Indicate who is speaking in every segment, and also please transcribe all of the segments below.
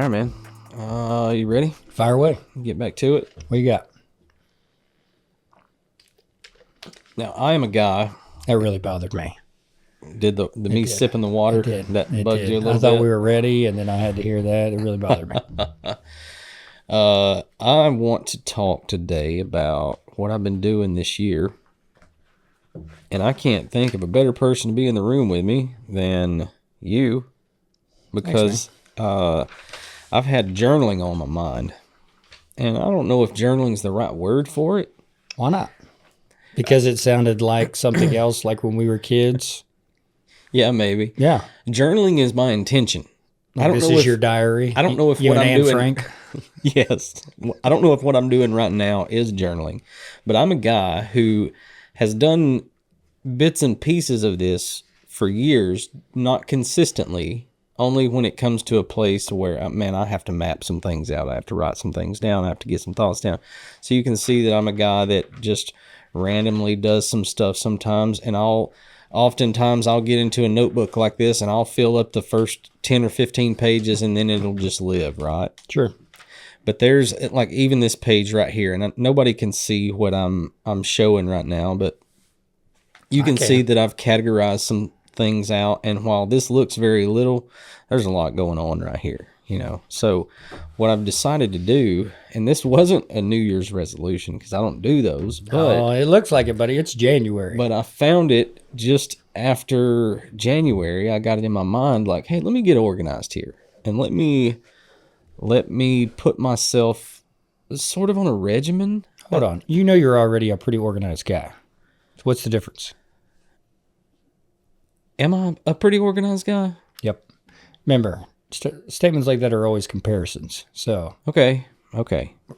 Speaker 1: right, man. You ready?
Speaker 2: Fire away.
Speaker 1: Get back to it.
Speaker 2: What you got?
Speaker 1: Now, I am a guy.
Speaker 2: That really bothered me.
Speaker 1: Did the me sipping the water that bugged you a little bit?
Speaker 2: I thought we were ready, and then I had to hear that. It really bothered me.
Speaker 1: I want to talk today about what I've been doing this year. And I can't think of a better person to be in the room with me than you, because I've had journaling on my mind. And I don't know if journaling is the right word for it.
Speaker 2: Why not? Because it sounded like something else, like when we were kids.
Speaker 1: Yeah, maybe.
Speaker 2: Yeah.
Speaker 1: Journaling is my intention.
Speaker 2: Like, I don't know if your diary.
Speaker 1: I don't know if
Speaker 2: you
Speaker 1: what
Speaker 2: and
Speaker 1: I'm
Speaker 2: Anne
Speaker 1: doing.
Speaker 2: Frank.
Speaker 1: Yes. I don't know if what I'm doing right now is journaling, but I'm a guy who has done bits and pieces of this for years, not consistently, only when it comes to a place where, man, I have to map some things out. I have to write some things down. I have to get some thoughts down. So you can see that I'm a guy that just randomly does some stuff sometimes, and oftentimes I'll get into a notebook like this and I'll fill up the first 10 or 15 pages and then it'll just live, right?
Speaker 2: Sure.
Speaker 1: But there's like even this page right here, and nobody can see what I'm showing right now, but you can see that I've categorized some things out, and while this looks very little, there's a lot going on right here, you know. So what I've decided to do, and this wasn't a New Year's resolution because I don't do those, but
Speaker 2: it looks like it, buddy. It's January.
Speaker 1: But I found it just after January. I got it in my mind like, hey, let me get organized here, and let me put myself sort of on a regimen.
Speaker 2: Hold on. You know you're already a pretty organized guy. What's the difference?
Speaker 1: Am I a pretty organized guy?
Speaker 2: Yep. Remember, statements like that are always comparisons. So
Speaker 1: Okay.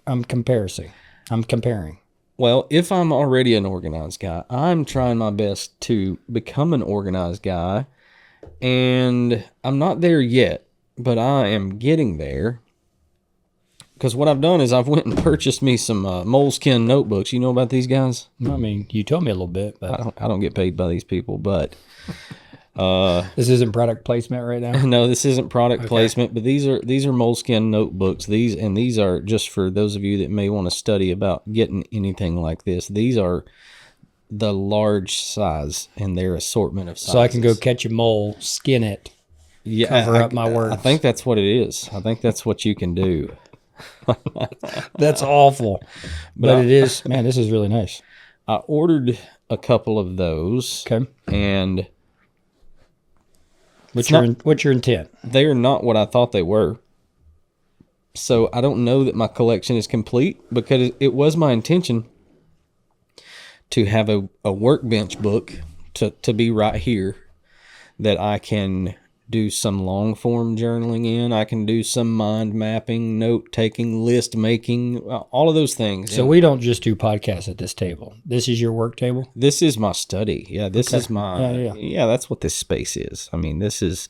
Speaker 2: I'm comparing.
Speaker 1: Well, if I'm already an organized guy, I'm trying my best to become an organized guy, and I'm not there yet, but I am getting there. Because what I've done is I've went and purchased me some moleskin notebooks. You know about these guys?
Speaker 2: I mean, you told me a little bit, but
Speaker 1: I don't get paid by these people, but
Speaker 2: this isn't product placement right now.
Speaker 1: No, this isn't product placement, but these are moleskin notebooks. These are just for those of you that may want to study about getting anything like this. These are the large size and their assortment of sizes.
Speaker 2: So I can go catch a mole, skin it, cover up my words.
Speaker 1: I think that's what it is. I think that's what you can do.
Speaker 2: That's awful. But it is, man, this is really nice.
Speaker 1: I ordered a couple of those.
Speaker 2: Okay.
Speaker 1: And
Speaker 2: what's your intent?
Speaker 1: They are not what I thought they were. So I don't know that my collection is complete, because it was my intention to have a workbench book to be right here that I can do some long form journaling in. I can do some mind mapping, note taking, list making, all of those things.
Speaker 2: So we don't just do podcasts at this table. This is your work table?
Speaker 1: This is my study. Yeah, this is my yeah, that's what this space is. I mean, this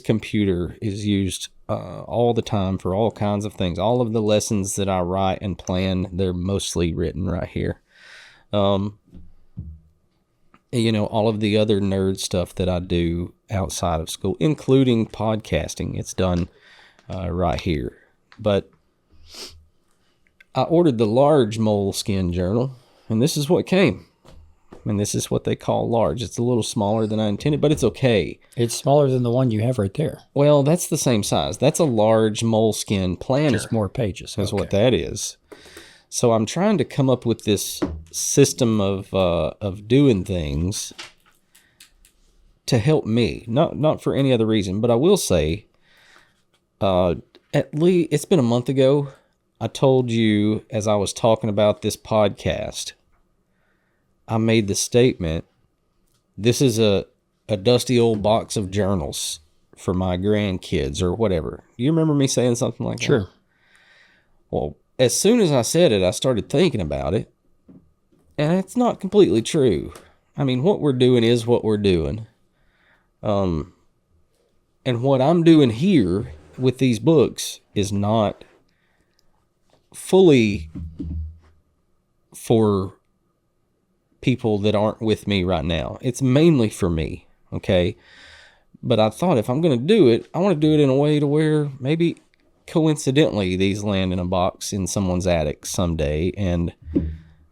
Speaker 1: computer is used all the time for all kinds of things. All of the lessons that I write and plan, they're mostly written right here. You know, all of the other nerd stuff that I do outside of school, including podcasting, it's done right here. But I ordered the large moleskin journal, and this is what came. And this is what they call large. It's a little smaller than I intended, but it's okay.
Speaker 2: It's smaller than the one you have right there.
Speaker 1: Well, that's the same size. That's a large moleskin planner.
Speaker 2: Just more pages.
Speaker 1: Is what that is. So I'm trying to come up with this system of doing things to help me, not for any other reason. But I will say, at least it's been a month ago, I told you, as I was talking about this podcast, I made the statement, this is a dusty old box of journals for my grandkids or whatever. You remember me saying something like that?
Speaker 2: Sure.
Speaker 1: Well, as soon as I said it, I started thinking about it, and it's not completely true. I mean, what we're doing is what we're doing. And what I'm doing here with these books is not fully for people that aren't with me right now. It's mainly for me, okay? But I thought if I'm going to do it, I want to do it in a way to where maybe coincidentally, these land in a box in someone's attic someday, and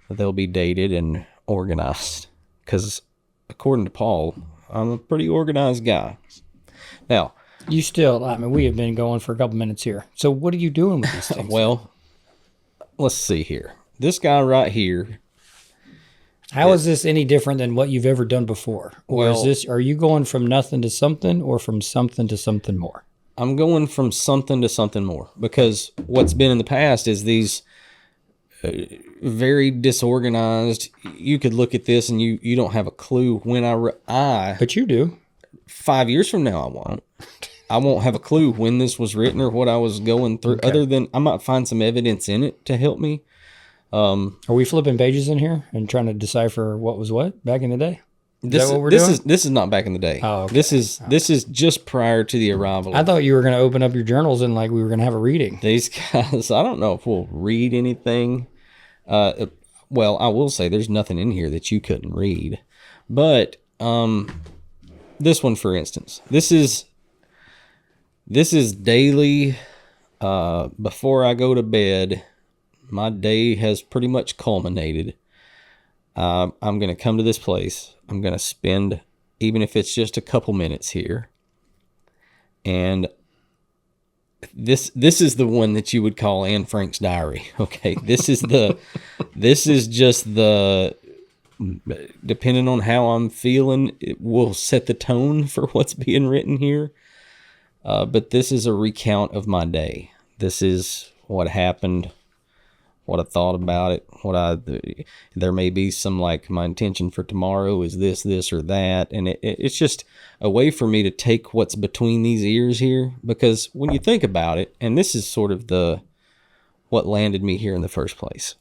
Speaker 1: they'll be dated and organized. Because according to Paul, I'm a pretty organized guy. Now,
Speaker 2: You still, I mean, we have been going for a couple minutes here. So what are you doing with these things?
Speaker 1: well, let's see here. This guy right here.
Speaker 2: How is this any different than what you've ever done before? Or are you going from nothing to something, or from something to something more?
Speaker 1: I'm going from something to something more, because what's been in the past is these very disorganized. You could look at this and you don't have a clue when
Speaker 2: But you do.
Speaker 1: 5 years from now, I won't have a clue when this was written or what I was going through, other than I might find some evidence in it to help me.
Speaker 2: Are we flipping pages in here and trying to decipher what was what back in the day?
Speaker 1: This is not back in the day.
Speaker 2: Oh, okay.
Speaker 1: This is just prior to the arrival.
Speaker 2: I thought you were going to open up your journals and like we were going to have a reading.
Speaker 1: These guys, I don't know if we'll read anything. Well, I will say there's nothing in here that you couldn't read. But this one, for instance, this is daily. Before I go to bed, my day has pretty much culminated. I'm going to come to this place. I'm going to spend, even if it's just a couple minutes here. And this is the one that you would call Anne Frank's diary. Okay. This is just the, depending on how I'm feeling, it will set the tone for what's being written here. But this is a recount of my day. This is what happened, what I thought about it, there may be some, like, my intention for tomorrow is this, or that. And it's just a way for me to take what's between these ears here, because when you think about it, and this is sort of what landed me here in the first place.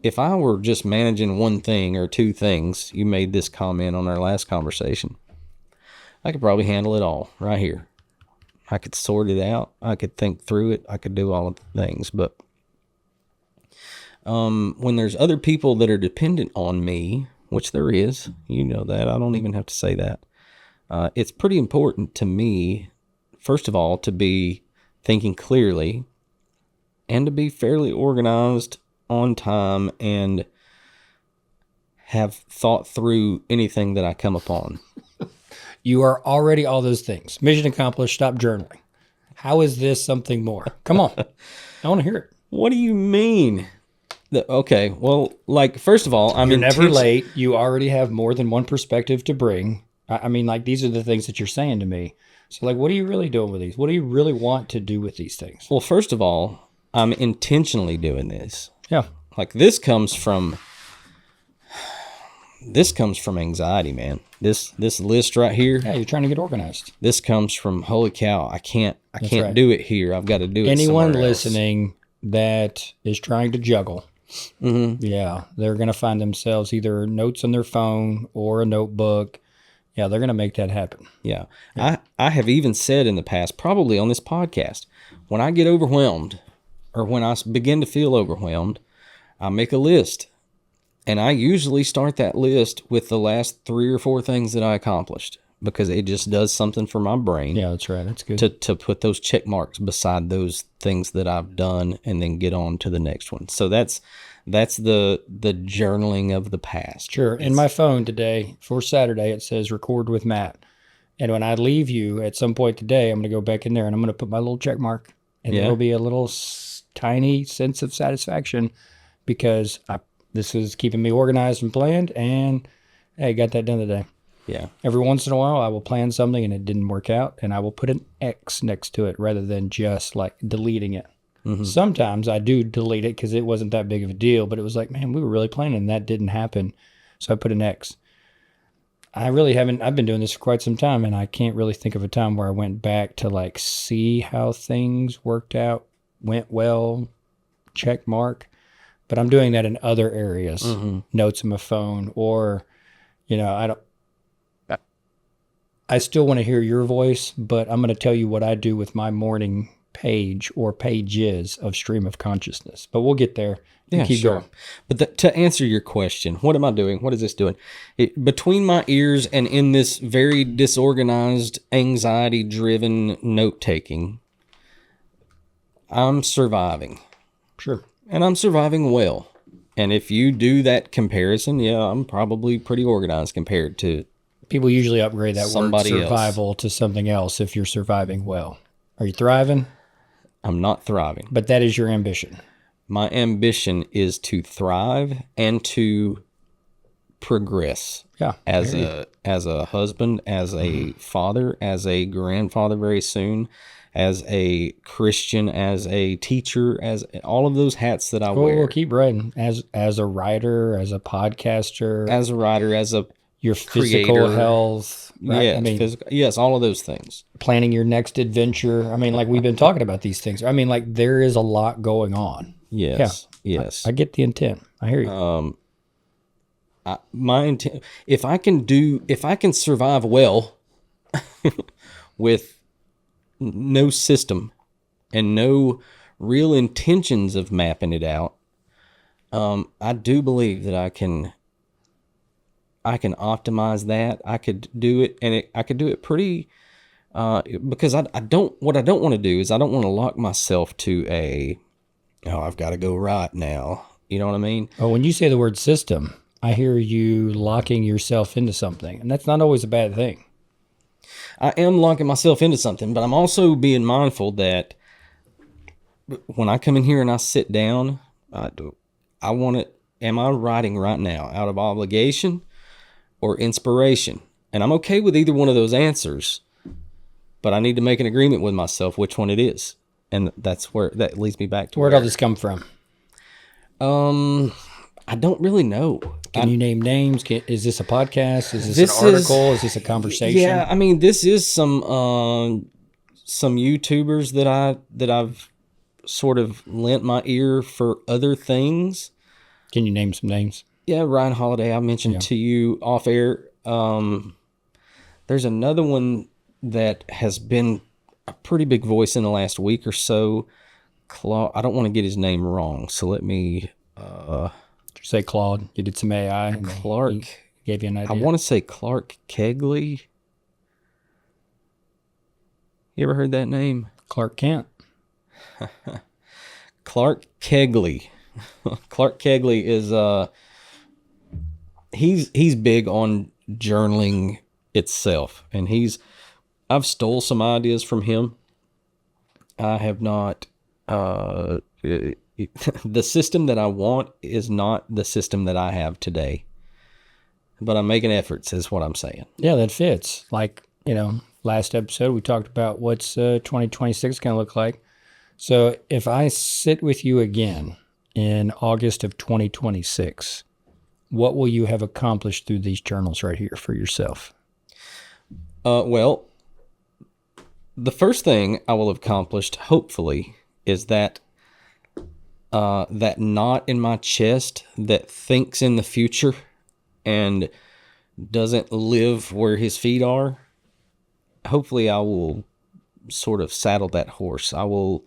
Speaker 1: If I were just managing one thing or two things, you made this comment on our last conversation, I could probably handle it all right here. I could sort it out. I could think through it. I could do all of the things. But when there's other people that are dependent on me, which there is, you know that, I don't even have to say that. It's pretty important to me, first of all, to be thinking clearly and to be fairly organized, on time, and have thought through anything that I come upon.
Speaker 2: You are already all those things. Mission accomplished. Stop journaling. How is this something more? Come on. I want to hear it.
Speaker 1: What do you mean? Okay, well, like, first of all,
Speaker 2: You're never late. You already have more than one perspective to bring. I mean, like, these are the things that you're saying to me. So, like, what are you really doing with these? What do you really want to do with these things?
Speaker 1: Well, first of all, I'm intentionally doing this.
Speaker 2: Yeah.
Speaker 1: Like, this comes from anxiety, man. This list right here.
Speaker 2: Yeah, you're trying to get organized.
Speaker 1: This comes from, holy cow, I can't
Speaker 2: right.
Speaker 1: do it here. I've got to do it
Speaker 2: Anyone
Speaker 1: somewhere else.
Speaker 2: listening that is trying to juggle, yeah, they're going to find themselves either notes on their phone or a notebook. Yeah, they're going to make that happen.
Speaker 1: Yeah. I have even said in the past, probably on this podcast, when I get overwhelmed or when I begin to feel overwhelmed, I make a list. And I usually start that list with the last 3 or 4 things that I accomplished, because it just does something for my brain.
Speaker 2: Yeah, that's right. That's good.
Speaker 1: To put those check marks beside those things that I've done and then get on to the next one. So that's the journaling of the past.
Speaker 2: Sure. In my phone today for Saturday, it says record with Matt. And when I leave you at some point today, I'm going to go back in there and I'm going to put my little check mark. And there'll be a little tiny sense of satisfaction, because this is keeping me organized and planned, and hey, got that done today.
Speaker 1: Yeah.
Speaker 2: Every once in a while, I will plan something and it didn't work out, and I will put an X next to it rather than just like deleting it. Mm-hmm. Sometimes I do delete it because it wasn't that big of a deal, but it was like, man, we were really planning and that didn't happen. So I put an X. I've been doing this for quite some time, and I can't really think of a time where I went back to like see how things worked out, went well, check mark. But I'm doing that in other areas, notes on my phone, or, I still want to hear your voice, but I'm going to tell you what I do with my morning page or pages of stream of consciousness. But we'll get there.
Speaker 1: Yeah,
Speaker 2: keep
Speaker 1: sure.
Speaker 2: going.
Speaker 1: But to answer your question, what am I doing? What is this doing? Between my ears and in this very disorganized, anxiety-driven note-taking, I'm surviving.
Speaker 2: Sure.
Speaker 1: And I'm surviving well. And if you do that comparison, yeah, I'm probably pretty organized compared to
Speaker 2: People usually upgrade that word
Speaker 1: somebody else.
Speaker 2: survival to something else if you're surviving well. Are you thriving?
Speaker 1: I'm not thriving.
Speaker 2: But that is your ambition.
Speaker 1: My ambition is to thrive and to progress.
Speaker 2: Yeah.
Speaker 1: As a husband, as a father, as a grandfather very soon, as a Christian, as a teacher, as all of those hats that I wear.
Speaker 2: We'll keep writing. As a writer, as a podcaster,
Speaker 1: As a writer, as a
Speaker 2: your physical
Speaker 1: creator.
Speaker 2: health, right?
Speaker 1: Yes,
Speaker 2: I mean,
Speaker 1: physical, yes, all of those things.
Speaker 2: planning your next adventure. I mean, like we've been talking about these things. I mean, like there is a lot going on.
Speaker 1: Yes, yes.
Speaker 2: I get the intent. I hear you.
Speaker 1: My intent, if I can survive well with no system and no real intentions of mapping it out, I do believe that I can optimize that. I could do it, and I could do it pretty, because what I don't want to do is I don't want to lock myself to I've got to go right now. You know what I mean?
Speaker 2: Oh, when you say the word system, I hear you locking yourself into something, and that's not always a bad thing.
Speaker 1: I am locking myself into something, but I'm also being mindful that when I come in here and I sit down, I want it. Am I writing right now out of obligation or inspiration? And I'm okay with either one of those answers, but I need to make an agreement with myself which one it is. And that's where that leads me back to
Speaker 2: Where'd all this come from?
Speaker 1: I don't really know.
Speaker 2: Can you name names? Is this a podcast? Is this an article? Is this a conversation?
Speaker 1: Yeah, I mean, this is some YouTubers that I've sort of lent my ear for other things.
Speaker 2: Can you name some names?
Speaker 1: Yeah, Ryan Holiday, I mentioned to you off air. There's another one that has been a pretty big voice in the last week or so. I don't want to get his name wrong, so let me...
Speaker 2: Did you say Claude? You did some AI. And
Speaker 1: Clark.
Speaker 2: Gave you an idea.
Speaker 1: I want to say Clark Kegley. You ever heard that name?
Speaker 2: Clark Kent.
Speaker 1: Clark Kegley. Clark Kegley is he's big on journaling itself, and I've stole some ideas from him. I have not the system that I want is not the system that I have today, but I'm making efforts is what I'm saying.
Speaker 2: Yeah, that fits. Like, last episode we talked about what's 2026 going to look like. So if I sit with you again in August of 2026, what will you have accomplished through these journals right here for yourself?
Speaker 1: Well, the first thing I will have accomplished, hopefully, is that knot in my chest that thinks in the future and doesn't live where his feet are. Hopefully I will sort of saddle that horse. I will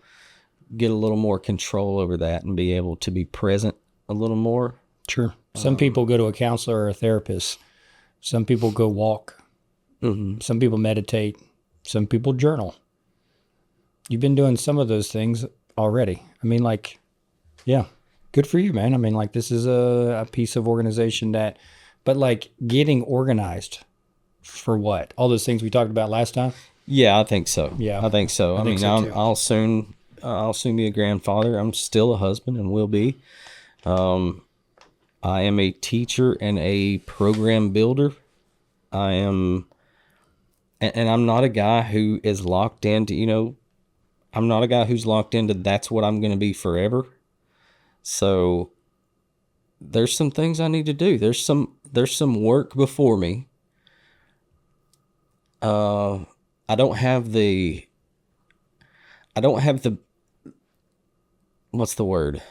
Speaker 1: get a little more control over that and be able to be present a little more.
Speaker 2: Sure. Some people go to a counselor or a therapist. Some people go walk.
Speaker 1: Mm-hmm.
Speaker 2: Some people meditate. Some people journal. You've been doing some of those things already. I mean, like, yeah, good for you, man. I mean, like, this is a piece of organization but like getting organized for what? All those things we talked about last time?
Speaker 1: Yeah, I think so.
Speaker 2: Yeah.
Speaker 1: I think so. I mean, I'll soon be a grandfather. I'm still a husband and will be. I am a teacher and a program builder. And I'm not a guy who is locked into, I'm not a guy who's locked into that's what I'm going to be forever. So there's some things I need to do. There's some work before me. I don't have the what's the word?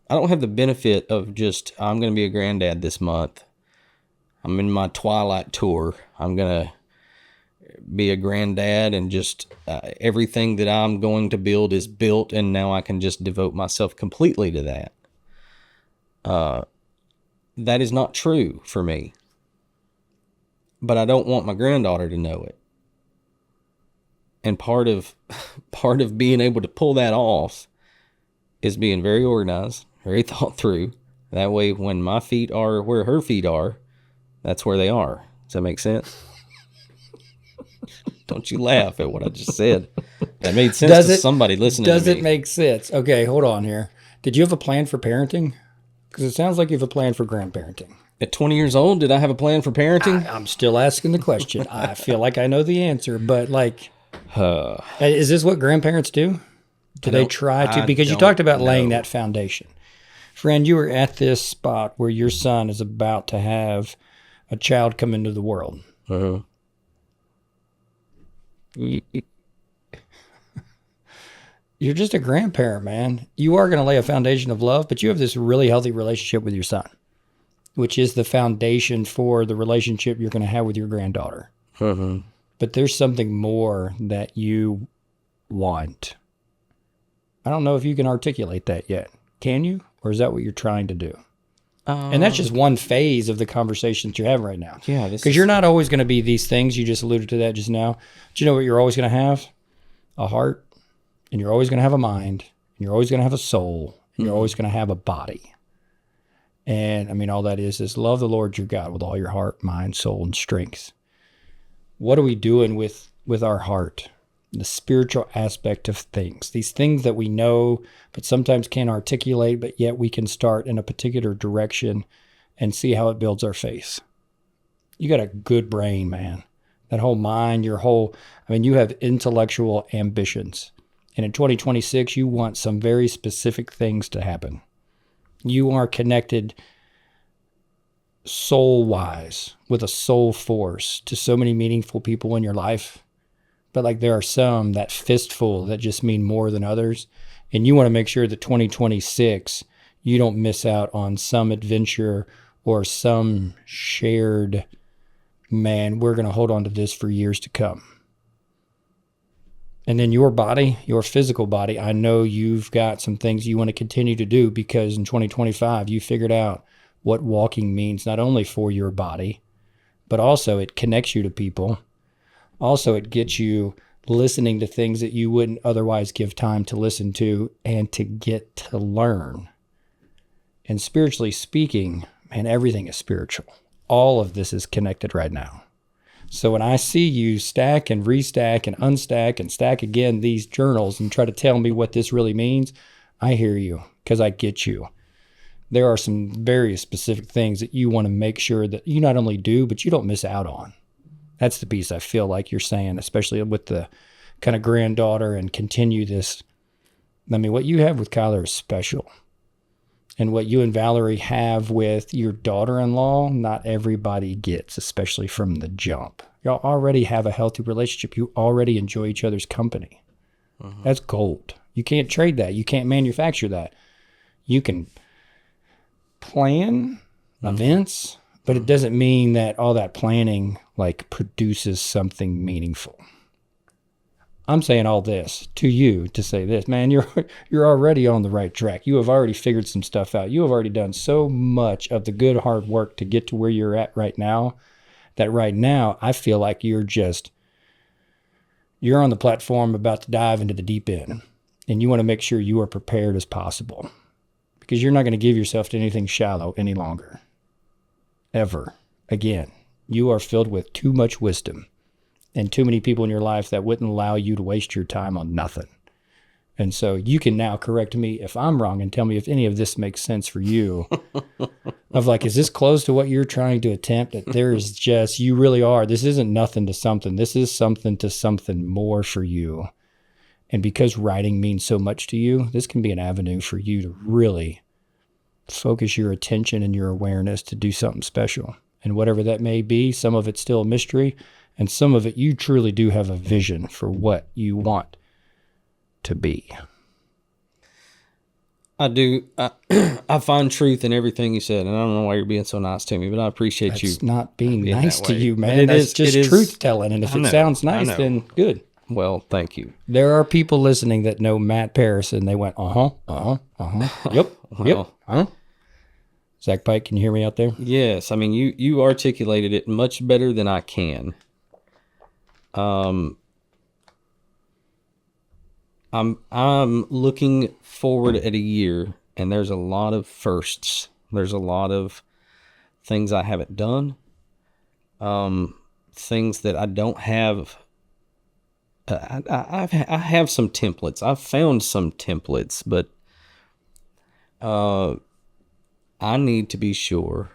Speaker 1: I don't have the benefit of just, I'm going to be a granddad this month. I'm in my twilight tour. I'm going to be a granddad and just everything that I'm going to build is built, and now I can just devote myself completely to that. That is not true for me. But I don't want my granddaughter to know it. And part of being able to pull that off is being very organized, very thought through. That way, when my feet are where her feet are, that's where they are. Does that make sense? Don't you laugh at what I just said. That made sense to somebody listening to me.
Speaker 2: Does it make sense? Okay, hold on here. Did you have a plan for parenting? Because it sounds like you have a plan for grandparenting.
Speaker 1: At 20 years old, did I have a plan for parenting?
Speaker 2: I'm still asking the question. I feel like I know the answer, but like, is this what grandparents do? Do they try to? Because you talked about laying that foundation. Friend, you were at this spot where your son is about to have a child come into the world.
Speaker 1: Uh-huh.
Speaker 2: You're just a grandparent, man. You are going to lay a foundation of love, but you have this really healthy relationship with your son, which is the foundation for the relationship you're going to have with your granddaughter.
Speaker 1: Uh-huh.
Speaker 2: But there's something more that you want. I don't know if you can articulate that yet. Can you? Or is that what you're trying to do? And that's just one phase of the conversation that you're having right now.
Speaker 1: Yeah.
Speaker 2: Because you're not always going to be these things. You just alluded to that just now. Do you know what you're always going to have? A heart. And you're always going to have a mind. And you're always going to have a soul. And you're always going to have a body. And I mean, all that is love the Lord your God with all your heart, mind, soul, and strength. What are we doing with our heart? The spiritual aspect of things. These things that we know, but sometimes can't articulate, but yet we can start in a particular direction and see how it builds our faith. You got a good brain, man. That whole mind, you have intellectual ambitions. And in 2026, you want some very specific things to happen. You are connected soul-wise with a soul force to so many meaningful people in your life. But like there are some that fistful that just mean more than others. And you want to make sure that 2026, you don't miss out on some adventure or some shared, man, we're going to hold on to this for years to come. And then your body, your physical body, I know you've got some things you want to continue to do because in 2025, you figured out what walking means, not only for your body, but also it connects you to people. Also, it gets you listening to things that you wouldn't otherwise give time to listen to and to get to learn. And spiritually speaking, man, everything is spiritual. All of this is connected right now. So when I see you stack and restack and unstack and stack again these journals and try to tell me what this really means, I hear you because I get you. There are some very specific things that you want to make sure that you not only do, but you don't miss out on. That's the piece I feel like you're saying, especially with the kind of granddaughter and continue this. I mean, what you have with Kyler is special. And what you and Valerie have with your daughter-in-law, not everybody gets, especially from the jump. Y'all already have a healthy relationship. You already enjoy each other's company. Uh-huh. That's gold. You can't trade that. You can't manufacture that. You can plan events, but it doesn't mean that all that planning like produces something meaningful. I'm saying all this to you to say this, man, you're already on the right track. You have already figured some stuff out. You have already done so much of the good hard work to get to where you're at right now, that right now I feel like you're on the platform about to dive into the deep end. And you want to make sure you are prepared as possible because you're not going to give yourself to anything shallow any longer. Ever. Again, you are filled with too much wisdom and too many people in your life that wouldn't allow you to waste your time on nothing. And so you can now correct me if I'm wrong and tell me if any of this makes sense for you. Of like, is this close to what you're trying to attempt? That there is just, you really are. This isn't nothing to something. This is something to something more for you. And because writing means so much to you, this can be an avenue for you to really focus your attention and your awareness to do something special. And whatever that may be, some of it's still a mystery, and some of it you truly do have a vision for what you want to be.
Speaker 1: I do. I find truth in everything you said, and I don't know why you're being so nice to me, but I appreciate you.
Speaker 2: It's not being nice to you, man. It's just truth telling, and if it sounds nice, then good.
Speaker 1: Well, thank you.
Speaker 2: There are people listening that know Matt Paris, and they went, yep, Zach Pike, can you hear me out there?
Speaker 1: Yes, I mean you articulated it much better than I can. I'm looking forward at a year, and there's a lot of firsts. There's a lot of things I haven't done, things that I don't have. I have some templates. I've found some templates, but I need to be sure.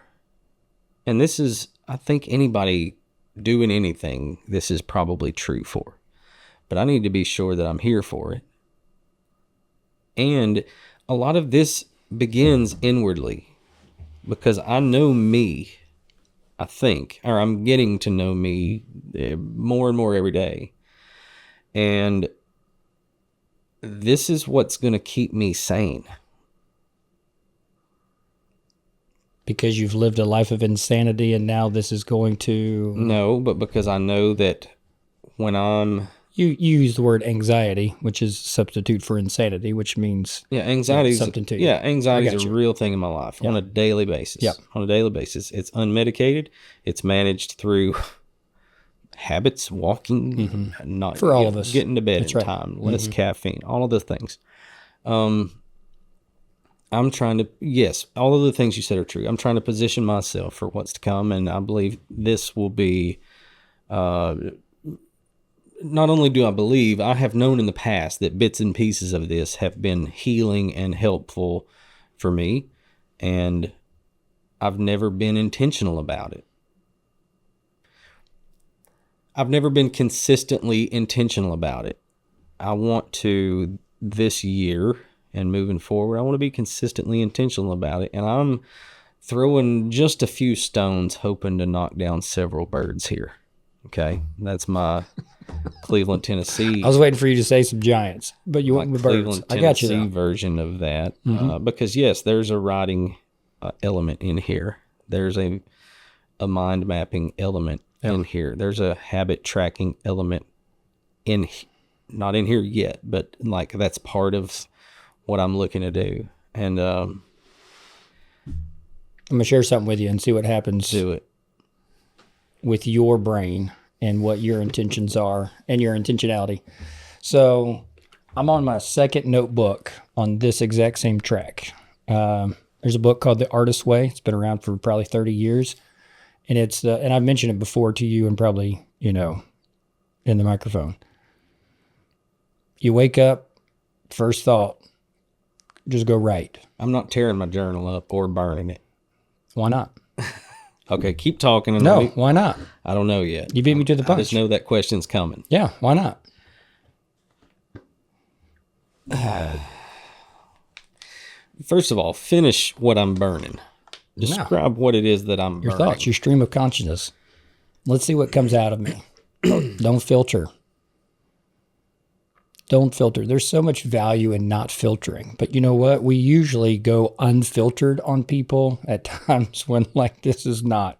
Speaker 1: And this is, I think anybody doing anything, this is probably true for. But I need to be sure that I'm here for it. And a lot of this begins inwardly because I know me, I think, or I'm getting to know me more and more every day. And this is what's going to keep me sane.
Speaker 2: Because you've lived a life of insanity and now this is going to...
Speaker 1: No, but because I know that when I'm...
Speaker 2: You use the word anxiety, which is substitute for insanity, which means...
Speaker 1: Yeah, anxiety
Speaker 2: something to you.
Speaker 1: Yeah, anxiety is a real thing in my life on a daily basis.
Speaker 2: Yeah.
Speaker 1: On a daily basis. It's unmedicated. It's managed through habits, walking, not
Speaker 2: for all of us.
Speaker 1: Getting to bed
Speaker 2: That's
Speaker 1: in
Speaker 2: right.
Speaker 1: time, less caffeine, all of those things. I'm trying to, yes, all of the things you said are true. I'm trying to position myself for what's to come, and I believe this will be, not only do I believe, I have known in the past that bits and pieces of this have been healing and helpful for me, and I've never been intentional about it. I've never been consistently intentional about it. I want to, this year and moving forward, I want to be consistently intentional about it. And I'm throwing just a few stones, hoping to knock down several birds here. Okay. That's my Cleveland, Tennessee.
Speaker 2: I was waiting for you to say some giants, but you went with birds.
Speaker 1: Cleveland,
Speaker 2: I got you
Speaker 1: Tennessee
Speaker 2: though.
Speaker 1: version of that. Because yes, there's a writing element in here. There's a mind mapping element in here. There's a habit tracking element not in here yet, but like that's part of what I'm looking to do. And
Speaker 2: I'm going to share something with you and see what happens
Speaker 1: do it.
Speaker 2: with your brain and what your intentions are and your intentionality. So I'm on my second notebook on this exact same track. There's a book called The Artist's Way. It's been around for probably 30 years. And it's, and I've mentioned it before to you and probably, in the microphone. You wake up, first thought, just go right.
Speaker 1: I'm not tearing my journal up or burning it.
Speaker 2: Why not?
Speaker 1: Okay, keep talking. And
Speaker 2: No, why not?
Speaker 1: I don't know yet.
Speaker 2: You beat me to the
Speaker 1: I
Speaker 2: punch.
Speaker 1: just know that question's coming.
Speaker 2: Yeah, why not?
Speaker 1: First of all, finish what I'm burning. Describe what it is that I'm burning.
Speaker 2: Your thoughts, your stream of consciousness. Let's see what comes out of me. Don't filter. Don't filter. There's so much value in not filtering. But you know what? We usually go unfiltered on people at times when like this is not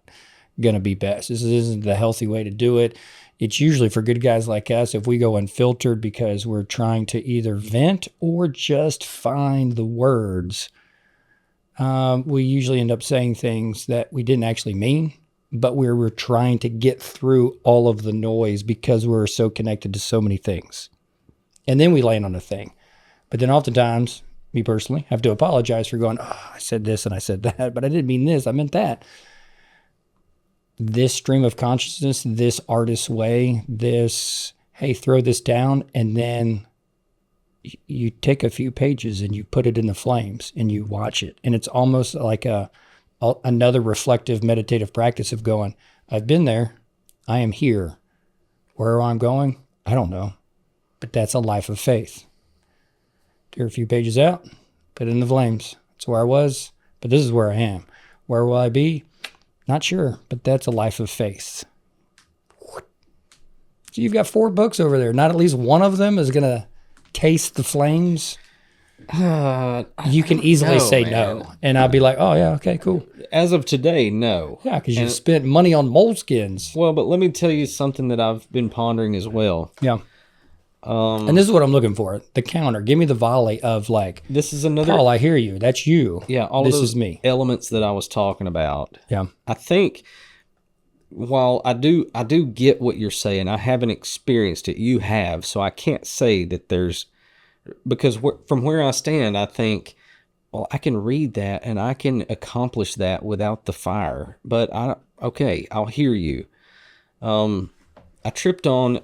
Speaker 2: going to be best. This isn't the healthy way to do it. It's usually for good guys like us if we go unfiltered because we're trying to either vent or just find the words. We usually end up saying things that we didn't actually mean, but we were trying to get through all of the noise because we're so connected to so many things. And then we land on a thing. But then oftentimes, me personally, have to apologize for going, oh, I said this and I said that, but I didn't mean this, I meant that. This stream of consciousness, this artist's way, this, hey, throw this down, and then you take a few pages and you put it in the flames and you watch it. And it's almost like another reflective meditative practice of going, I've been there, I am here. Where I'm going, I don't know. But that's a life of faith. Tear a few pages out, put it in the flames. That's where I was, but this is where I am. Where will I be? Not sure, but that's a life of faith. So you've got 4 books over there. Not at least one of them is going to taste the flames. You can easily say no. And I'll be like, oh, yeah, okay, cool.
Speaker 1: As of today, no.
Speaker 2: Yeah, because you spent money on moleskins.
Speaker 1: Well, but let me tell you something that I've been pondering as well.
Speaker 2: Yeah. And this is what I'm looking for. The counter. Give me the volley of like,
Speaker 1: this is another.
Speaker 2: Paul, I hear you. That's you.
Speaker 1: Yeah, all
Speaker 2: this
Speaker 1: of those
Speaker 2: is me.
Speaker 1: elements that I was talking about.
Speaker 2: Yeah.
Speaker 1: I think while I do get what you're saying, I haven't experienced it. You have, so I can't say that there's because from where I stand, I think, well, I can read that and I can accomplish that without the fire. But okay, I'll hear you. I tripped on,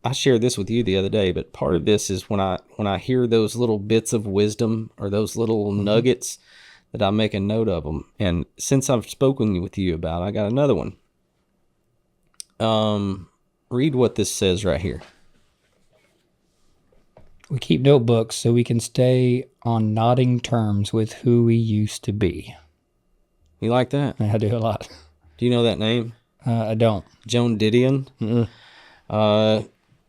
Speaker 1: I shared this with you the other day, but part of this is when I hear those little bits of wisdom or those little nuggets, that I make a note of them. And since I've spoken with you about it, I got another one. Read what this says right here.
Speaker 2: We keep notebooks so we can stay on nodding terms with who we used to be.
Speaker 1: You like that?
Speaker 2: I do a lot.
Speaker 1: Do you know that name?
Speaker 2: I don't.
Speaker 1: Joan Didion.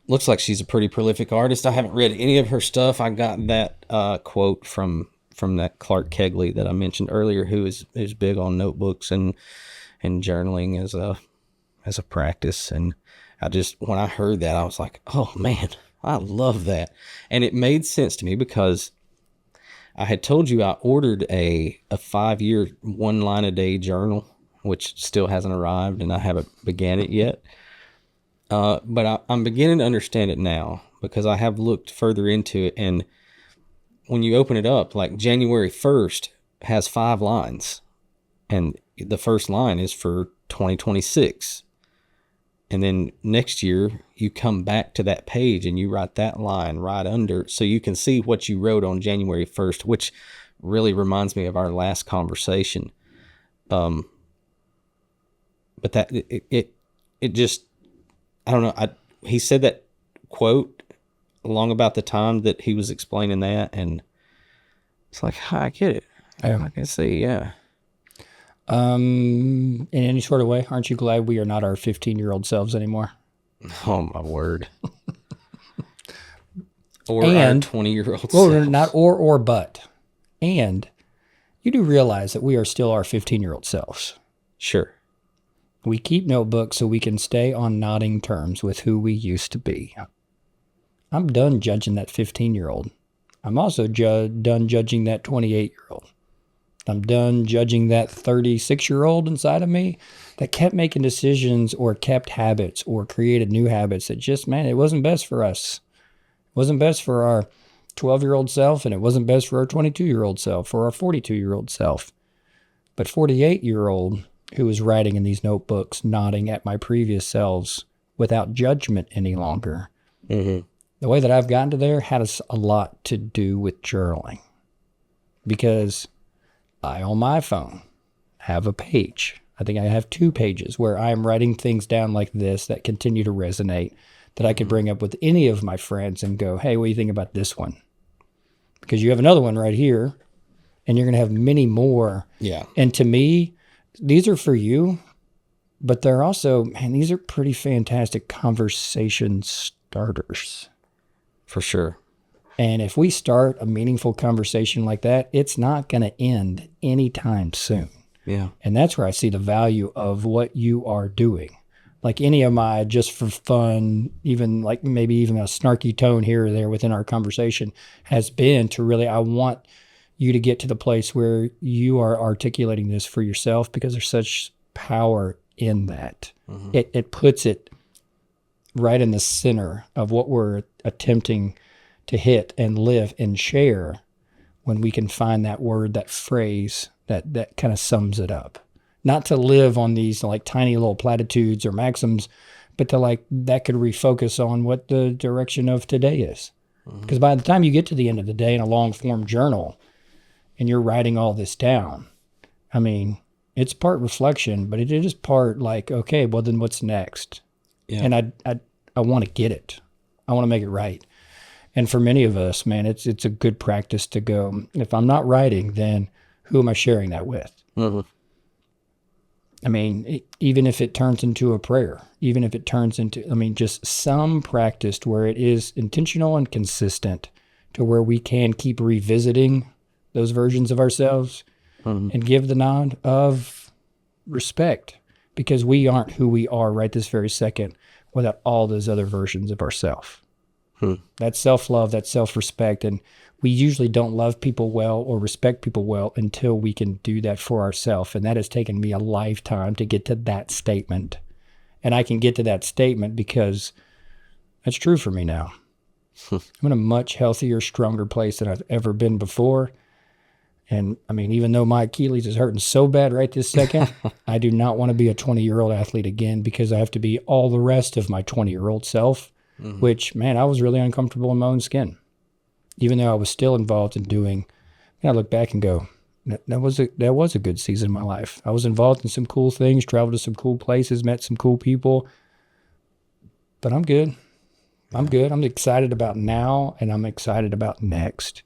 Speaker 1: Looks like she's a pretty prolific artist. I haven't read any of her stuff. I got that quote from that Clark Kegley that I mentioned earlier, who is big on notebooks and journaling as a practice. And when I heard that, I was like, oh man, I love that. And it made sense to me because I had told you I ordered a 5-year 1 line a day journal, which still hasn't arrived and I haven't began it yet. But I'm beginning to understand it now because I have looked further into it. And when you open it up, like January 1st has 5 lines. And the first line is for 2026. And then next year, you come back to that page and you write that line right under so you can see what you wrote on January 1st, which really reminds me of our last conversation. But that it just, I don't know. He said that quote along about the time that he was explaining that, and it's like, I get it. I can see, yeah.
Speaker 2: In any sort of way, aren't you glad we are not our 15-year-old selves anymore?
Speaker 1: Oh my word. Or
Speaker 2: and,
Speaker 1: our 20-year-old
Speaker 2: well,
Speaker 1: selves.
Speaker 2: not or, but. And you do realize that we are still our 15-year-old selves.
Speaker 1: Sure.
Speaker 2: We keep notebooks so we can stay on nodding terms with who we used to be. I'm done judging that 15-year-old. I'm also done judging that 28-year-old. I'm done judging that 36-year-old inside of me that kept making decisions or kept habits or created new habits that just, man, it wasn't best for us. It wasn't best for our 12-year-old self, and it wasn't best for our 22-year-old self or our 42-year-old self. But 48-year-old who was writing in these notebooks, nodding at my previous selves without judgment any longer.
Speaker 1: Mm-hmm.
Speaker 2: The way that I've gotten to there has a lot to do with journaling. Because I, on my phone, have a page. I think I have 2 pages where I'm writing things down like this that continue to resonate, that I could bring up with any of my friends and go, hey, what do you think about this one? Because you have another one right here, and you're going to have many more.
Speaker 1: Yeah.
Speaker 2: And to me, these are for you, but they're also, man, these are pretty fantastic conversation starters.
Speaker 1: For sure.
Speaker 2: And if we start a meaningful conversation like that, it's not going to end anytime soon.
Speaker 1: Yeah.
Speaker 2: And that's where I see the value of what you are doing. Like any of my just for fun, even like maybe even a snarky tone here or there within our conversation has been to really, I want you to get to the place where you are articulating this for yourself because there's such power in that. Mm-hmm. It puts it right in the center of what we're attempting to hit and live and share when we can find that word, that phrase that kind of sums it up. Not to live on these like tiny little platitudes or maxims, but to like that could refocus on what the direction of today is. Because by the time you get to the end of the day in a long form journal and you're writing all this down, I mean, it's part reflection, but it is part like, okay, well then what's next? Yeah. And I want to get it. I want to make it right. And for many of us, man, it's a good practice to go, if I'm not writing, then who am I sharing that with? Mm-hmm. I mean, even if it turns into a prayer, even if it turns into, just some practice where it is intentional and consistent to where we can keep revisiting those versions of ourselves and give the nod of respect because we aren't who we are right this very second without all those other versions of ourselves. That self-love, that self-respect, and we usually don't love people well or respect people well until we can do that for ourselves. And that has taken me a lifetime to get to that statement. And I can get to that statement because that's true for me now. I'm in a much healthier, stronger place than I've ever been before. And I mean, even though my Achilles is hurting so bad right this second, I do not want to be a 20-year-old athlete again because I have to be all the rest of my 20-year-old self, which, man, I was really uncomfortable in my own skin. Even though I was still involved in doing, and I look back and go, that was a good season of my life. I was involved in some cool things, traveled to some cool places, met some cool people. But I'm good. I'm good. I'm excited about now, and I'm excited about next.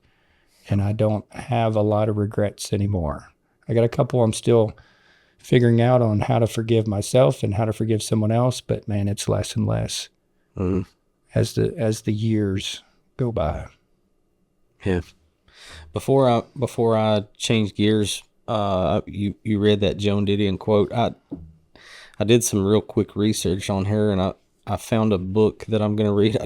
Speaker 2: And I don't have a lot of regrets anymore. I got a couple I'm still figuring out on how to forgive myself and how to forgive someone else, but man, it's less and less as the years go by.
Speaker 1: Yeah. Before I change gears, you read that Joan Didion quote. I did some real quick research on her, and I found a book that I'm going to read.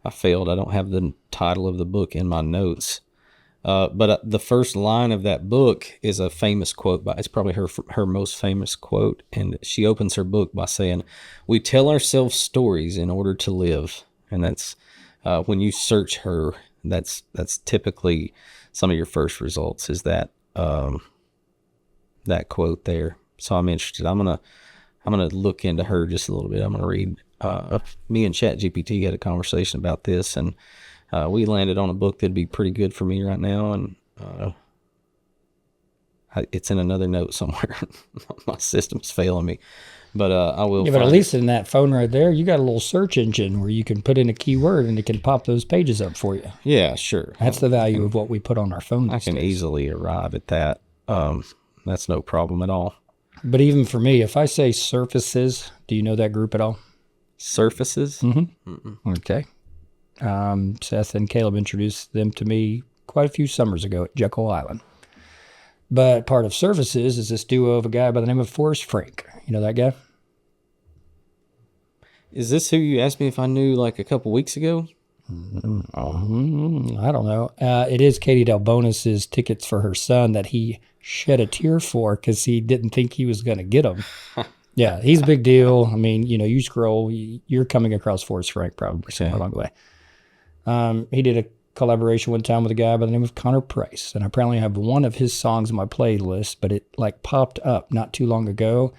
Speaker 1: I failed. I don't have the title of the book in my notes. But the first line of that book is a famous quote it's probably her most famous quote. And she opens her book by saying, "We tell ourselves stories in order to live." And that's, when you search her, that's typically some of your first results is that quote there. So I'm interested. I'm gonna look into her just a little bit. I'm gonna read. Me and ChatGPT had a conversation about this, and we landed on a book that'd be pretty good for me right now, and it's in another note somewhere. My system's failing me, but I will.
Speaker 2: Yeah, but at least in that phone right there, you got a little search engine where you can put in a keyword and it can pop those pages up for you.
Speaker 1: Yeah, sure.
Speaker 2: That's the value of what we put on our phone.
Speaker 1: I can easily arrive at that. That's no problem at all.
Speaker 2: But even for me, if I say surfaces, do you know that group at all?
Speaker 1: Surfaces?
Speaker 2: Mm-hmm. Okay. Seth and Caleb introduced them to me quite a few summers ago at Jekyll Island. But part of Surfaces is this duo of a guy by the name of Forrest Frank. You know that guy?
Speaker 1: Is this who you asked me if I knew like a couple weeks ago?
Speaker 2: I don't know. It is Katie Delbonis's tickets for her son that he shed a tear for because he didn't think he was going to get them. Yeah, he's a big deal. I mean, you scroll, you're coming across Forrest Frank probably somewhere along the way. He did a collaboration one time with a guy by the name of Connor Price, and I apparently have one of his songs on my playlist, but it like popped up not too long ago,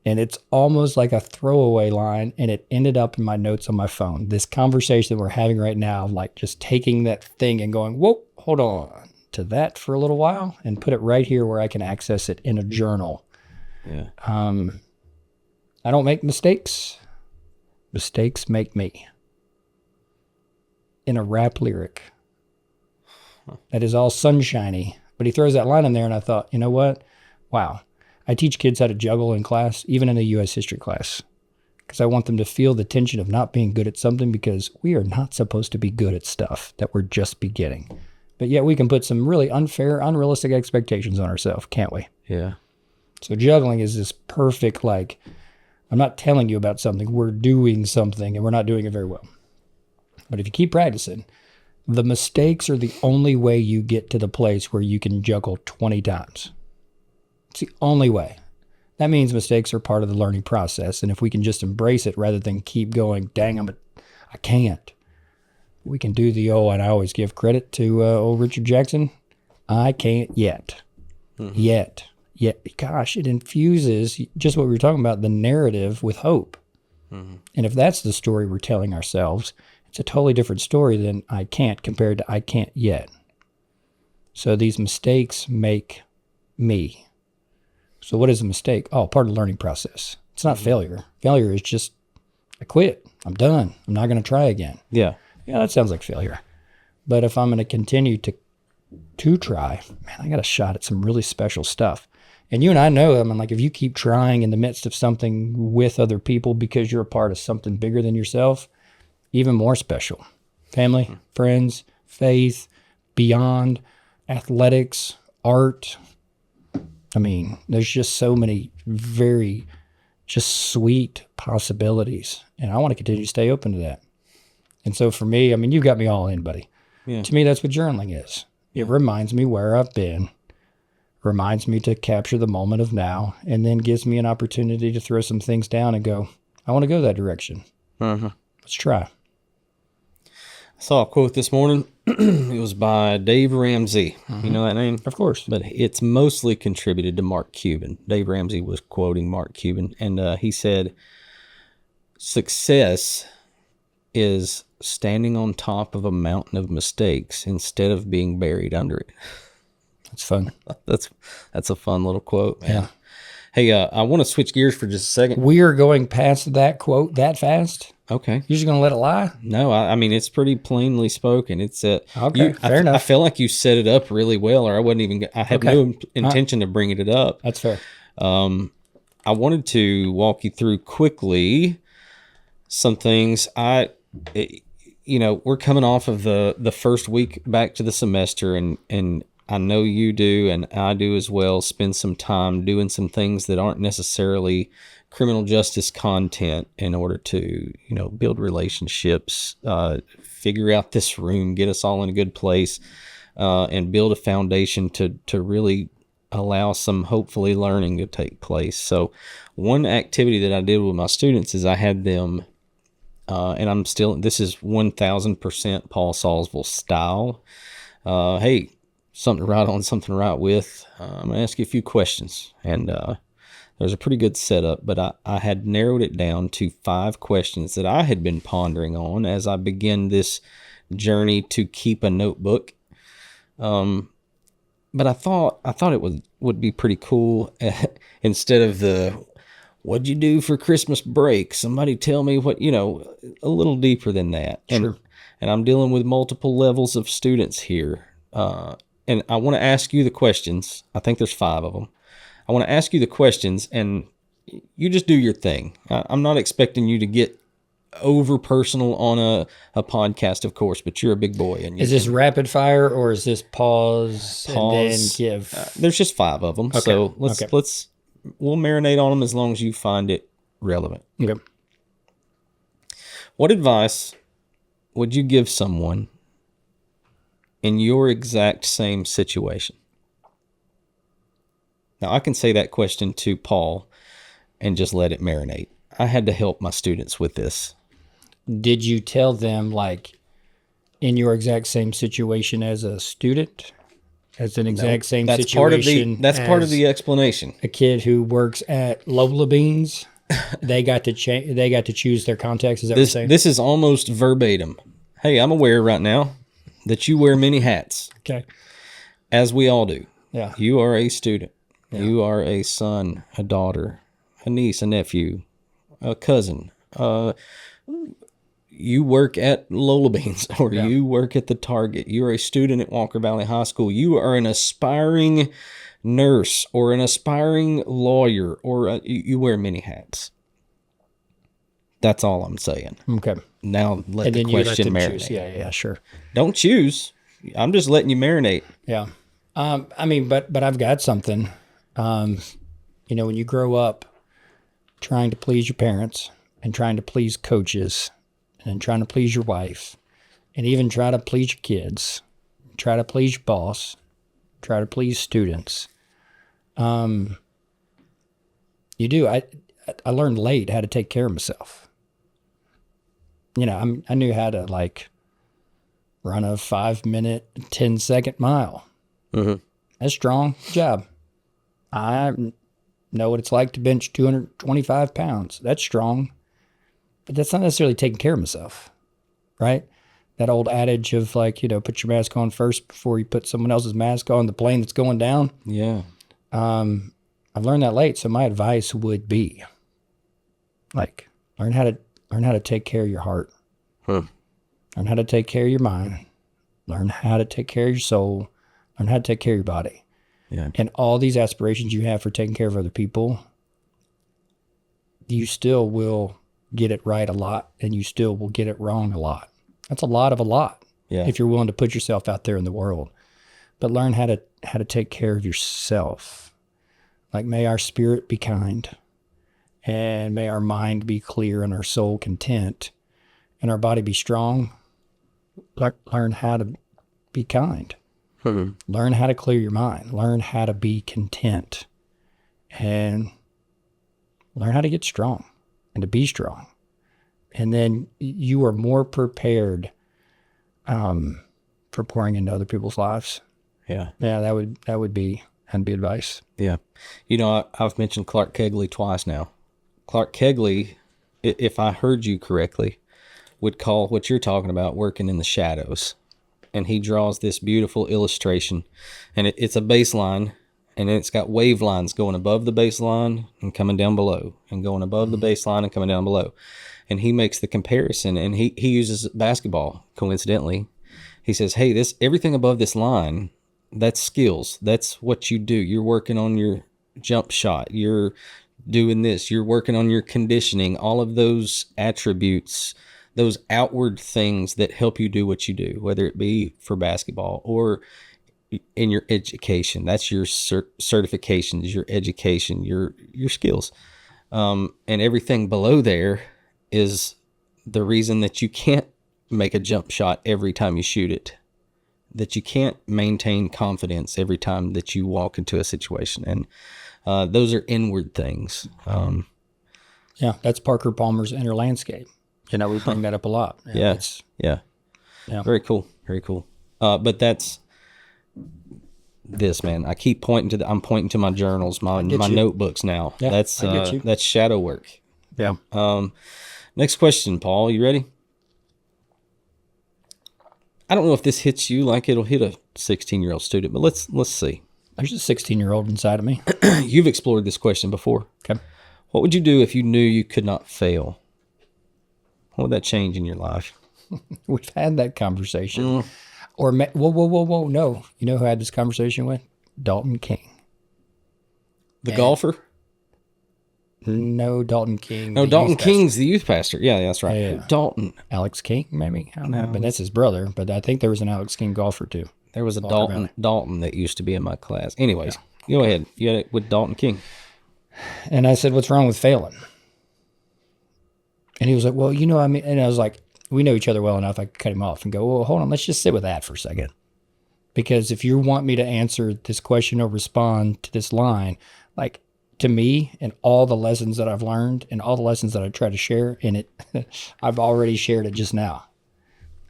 Speaker 2: and it's almost like a throwaway line, and it ended up in my notes on my phone. This conversation that we're having right now, like just taking that thing and going, whoa, hold on to that for a little while, and put it right here where I can access it in a journal.
Speaker 1: Yeah.
Speaker 2: I don't make mistakes. Mistakes make me. In a rap lyric that is all sunshiny. But he throws that line in there, and I thought, you know what? Wow. I teach kids how to juggle in class, even in a U.S. history class, because I want them to feel the tension of not being good at something, because we are not supposed to be good at stuff that we're just beginning. But yet we can put some really unfair, unrealistic expectations on ourselves, can't we?
Speaker 1: Yeah.
Speaker 2: So juggling is this perfect, like, I'm not telling you about something, we're doing something, and we're not doing it very well. But if you keep practicing, the mistakes are the only way you get to the place where you can juggle 20 times. It's the only way. That means mistakes are part of the learning process. And if we can just embrace it rather than keep going, dang, I can't. We can do the and I always give credit to old Richard Jackson, I can't yet. Yet. Gosh, it infuses just what we were talking about, the narrative with hope. And if that's the story we're telling ourselves, it's a totally different story than I can't compared to I can't yet. So these mistakes make me. So what is a mistake? Oh, part of the learning process. It's not failure. Failure is just, I quit. I'm done. I'm not going to try again.
Speaker 1: Yeah.
Speaker 2: Yeah, that sounds like failure. But if I'm going to continue to try, man, I got a shot at some really special stuff. And you and I know, I mean, like if you keep trying in the midst of something with other people because you're a part of something bigger than yourself, even more special. Family, friends, faith, beyond, athletics, art. I mean, there's just so many very just sweet possibilities. And I want to continue to stay open to that. And so for me, I mean, you've got me all in, buddy.
Speaker 1: Yeah.
Speaker 2: To me, that's what journaling is. It reminds me where I've been, reminds me to capture the moment of now, and then gives me an opportunity to throw some things down and go, I want to go that direction. Let's try.
Speaker 1: Saw a quote this morning. It was by Dave Ramsey. You know that name?
Speaker 2: Of course.
Speaker 1: But it's mostly contributed to Mark Cuban. Dave Ramsey was quoting Mark Cuban, and he said, "Success is standing on top of a mountain of mistakes instead of being buried under it."
Speaker 2: It's fun.
Speaker 1: That's a fun little quote, man.
Speaker 2: Yeah.
Speaker 1: Hey, I want to switch gears for just a second.
Speaker 2: We are going past that quote that fast?
Speaker 1: Okay.
Speaker 2: You're just going to let it lie?
Speaker 1: No, I mean, it's pretty plainly spoken. It's
Speaker 2: Okay, fair enough.
Speaker 1: I feel like you set it up really well, or I had no intention of bringing it up.
Speaker 2: That's fair.
Speaker 1: I wanted to walk you through quickly some things. We're coming off of the first week back to the semester, and I know you do, and I do as well, spend some time doing some things that aren't necessarily criminal justice content in order to, build relationships, figure out this room, get us all in a good place, and build a foundation to really allow some hopefully learning to take place. So one activity that I did with my students is I had them, and this is 1000% Paul Salzville style. Hey, something to write on, something to write with. I'm going to ask you a few questions, and there's a pretty good setup, but I had narrowed it down to 5 questions that I had been pondering on as I begin this journey to keep a notebook. But I thought it would be pretty cool instead of the "what'd you do for Christmas break?" Somebody tell me what, a little deeper than that.
Speaker 2: Sure.
Speaker 1: And I'm dealing with multiple levels of students here. And I want to ask you the questions. I think there's 5 of them. I want to ask you the questions, and you just do your thing. I'm not expecting you to get over personal on a podcast, of course, but you're a big boy. And
Speaker 2: is this rapid fire, or is this pause and then give?
Speaker 1: There's just 5 of them,
Speaker 2: Okay.
Speaker 1: so we'll marinate on them as long as you find it relevant.
Speaker 2: Okay.
Speaker 1: What advice would you give someone in your exact same situation? Now, I can say that question to Paul and just let it marinate. I had to help my students with this.
Speaker 2: Did you tell them, like, in your exact same situation as a student? As an exact same situation?
Speaker 1: That's part of the explanation.
Speaker 2: A kid who works at Lola Beans, they got to choose their context. Is that what you're saying?
Speaker 1: This is almost verbatim. Hey, I'm aware right now that you wear many hats.
Speaker 2: Okay.
Speaker 1: As we all do.
Speaker 2: Yeah.
Speaker 1: You are a student.
Speaker 2: Yeah.
Speaker 1: You are a son, a daughter, a niece, a nephew, a cousin. You work at Lola Beans, or you work at the Target. You're a student at Walker Valley High School. You are an aspiring nurse or an aspiring lawyer, or you wear many hats. That's all I'm saying.
Speaker 2: Okay.
Speaker 1: Now let the question marinate.
Speaker 2: Choose. Yeah, sure.
Speaker 1: Don't choose. I'm just letting you marinate.
Speaker 2: Yeah. But I've got something. When you grow up trying to please your parents and trying to please coaches and trying to please your wife and even try to please your kids, try to please your boss, try to please students. You do. I learned late how to take care of myself. I knew how to run a 5-minute, 10-second mile.
Speaker 1: Mm-hmm.
Speaker 2: That's strong. Good job. I know what it's like to bench 225 pounds. That's strong. But that's not necessarily taking care of myself, right? That old adage of put your mask on first before you put someone else's mask on the plane that's going down.
Speaker 1: Yeah.
Speaker 2: I've learned that late. So my advice would be learn how to take care of your heart. Learn how to take care of your mind. Learn how to take care of your soul. Learn how to take care of your body.
Speaker 1: Yeah.
Speaker 2: And all these aspirations you have for taking care of other people, you still will get it right a lot, and you still will get it wrong a lot. That's a lot of a lot.
Speaker 1: Yeah.
Speaker 2: If you're willing to put yourself out there in the world. But learn how to take care of yourself. May our spirit be kind, and may our mind be clear and our soul content, and our body be strong. Learn how to be kind. Learn how to clear your mind. Learn how to be content. And learn how to get strong and to be strong. And then you are more prepared for pouring into other people's lives.
Speaker 1: Yeah.
Speaker 2: Yeah, that'd be advice.
Speaker 1: Yeah. You know, I've mentioned Clark Kegley twice now. Clark Kegley, if I heard you correctly, would call what you're talking about working in the shadows. And he draws this beautiful illustration. And it's a baseline, and it's got wave lines going above the baseline and coming down below, and going above the baseline and coming down below. And he makes the comparison, and he uses basketball, coincidentally. He says, hey, everything above this line, that's skills. That's what you do. You're working on your jump shot. You're doing this. You're working on your conditioning. All of those attributes, those outward things that help you do what you do, whether it be for basketball or in your education. That's your certifications, your education, your skills. And everything below there is the reason that you can't make a jump shot every time you shoot it, that you can't maintain confidence every time that you walk into a situation. And those are inward things.
Speaker 2: Yeah, that's Parker Palmer's inner landscape. You know, we bring that up a lot.
Speaker 1: Yeah. Very cool. Very cool. But that's this, man. I keep I'm pointing to my journals, my notebooks now.
Speaker 2: Yeah,
Speaker 1: that's shadow work.
Speaker 2: Yeah.
Speaker 1: Next question, Paul. You ready? I don't know if this hits you like it'll hit a 16-year-old student, but let's see.
Speaker 2: There's a 16-year-old inside of me.
Speaker 1: You've explored this question before.
Speaker 2: Okay.
Speaker 1: What would you do if you knew you could not fail? What would that change in your life?
Speaker 2: We've had that conversation. Whoa. No. You know who I had this conversation with? Dalton King.
Speaker 1: The golfer?
Speaker 2: No, Dalton King.
Speaker 1: No, Dalton King's the youth pastor. Yeah, that's right.
Speaker 2: Yeah.
Speaker 1: Dalton.
Speaker 2: Alex King, maybe? I don't know. But that's his brother. But I think there was an Alex King golfer, too.
Speaker 1: There was a Dalton that used to be in my class. Anyways, go ahead. You had it with Dalton King.
Speaker 2: And I said, what's wrong with failing? And he was like, well, you know, I mean, and I was like, we know each other well enough. I could cut him off and go, well, hold on, let's just sit with that for a second. Because if you want me to answer this question or respond to this line, like to me and all the lessons that I've learned and all the lessons that I try to share in it, I've already shared it just now.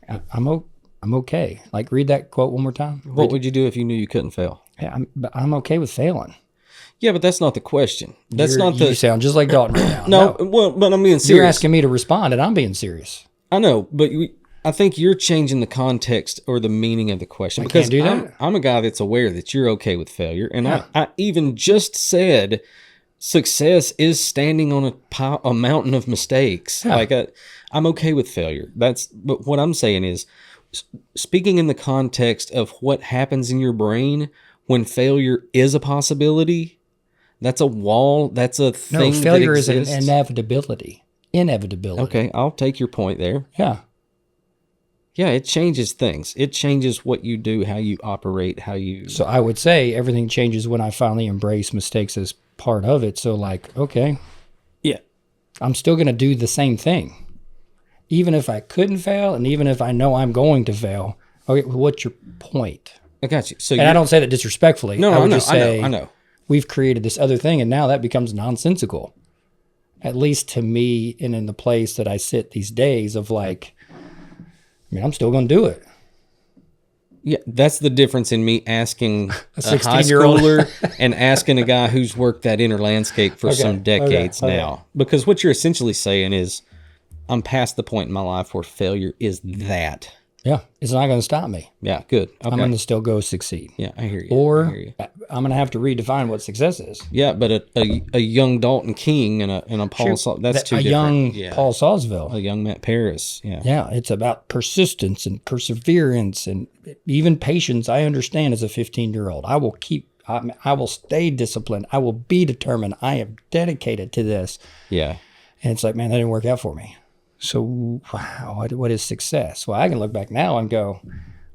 Speaker 2: I'm okay. Like, read that quote one more time.
Speaker 1: What would you do if you knew you couldn't fail?
Speaker 2: Yeah, I'm okay with failing.
Speaker 1: Yeah, but that's not the question.
Speaker 2: You sound just like Dalton right now.
Speaker 1: No, well, but I'm being serious.
Speaker 2: You're asking me to respond, and I'm being serious.
Speaker 1: I know, but I think you're changing the context or the meaning of the question.
Speaker 2: Can't do that.
Speaker 1: I'm a guy that's aware that you're okay with failure, and I even just said success is standing on a mountain of mistakes.
Speaker 2: Yeah.
Speaker 1: Like I'm okay with failure. But what I'm saying is, speaking in the context of what happens in your brain when failure is a possibility. That's a wall. That's a thing.
Speaker 2: No, failure
Speaker 1: that exists.
Speaker 2: is an inevitability.
Speaker 1: Okay, I'll take your point there.
Speaker 2: Yeah.
Speaker 1: Yeah, it changes things. It changes what you do, how you operate, how you...
Speaker 2: So I would say everything changes when I finally embrace mistakes as part of it. So like, okay.
Speaker 1: Yeah.
Speaker 2: I'm still going to do the same thing. Even if I couldn't fail, and even if I know I'm going to fail. Okay, what's your point?
Speaker 1: I got you. So
Speaker 2: and I don't say that disrespectfully.
Speaker 1: No,
Speaker 2: I
Speaker 1: know.
Speaker 2: We've created this other thing, and now that becomes nonsensical. At least to me, and in the place that I sit these days of like, I mean, I'm still going to do it.
Speaker 1: Yeah, that's the difference in me asking a high
Speaker 2: 16-year-old
Speaker 1: schooler and asking a guy who's worked that inner landscape for some decades now. Because what you're essentially saying is, I'm past the point in my life where failure is that.
Speaker 2: Yeah, it's not going to stop me.
Speaker 1: Yeah, good. Okay.
Speaker 2: I'm going to still go succeed.
Speaker 1: Yeah, I hear you.
Speaker 2: Or I'm going to have to redefine what success is.
Speaker 1: Yeah, but a young Dalton King and a Paul that's too different.
Speaker 2: Young Paul Salzville.
Speaker 1: A young Matt Paris. Yeah.
Speaker 2: Yeah, it's about persistence and perseverance and even patience. I understand as a 15-year-old. I will stay disciplined. I will be determined. I am dedicated to this.
Speaker 1: Yeah.
Speaker 2: And it's like, man, that didn't work out for me. So, wow, what is success? Well, I can look back now and go,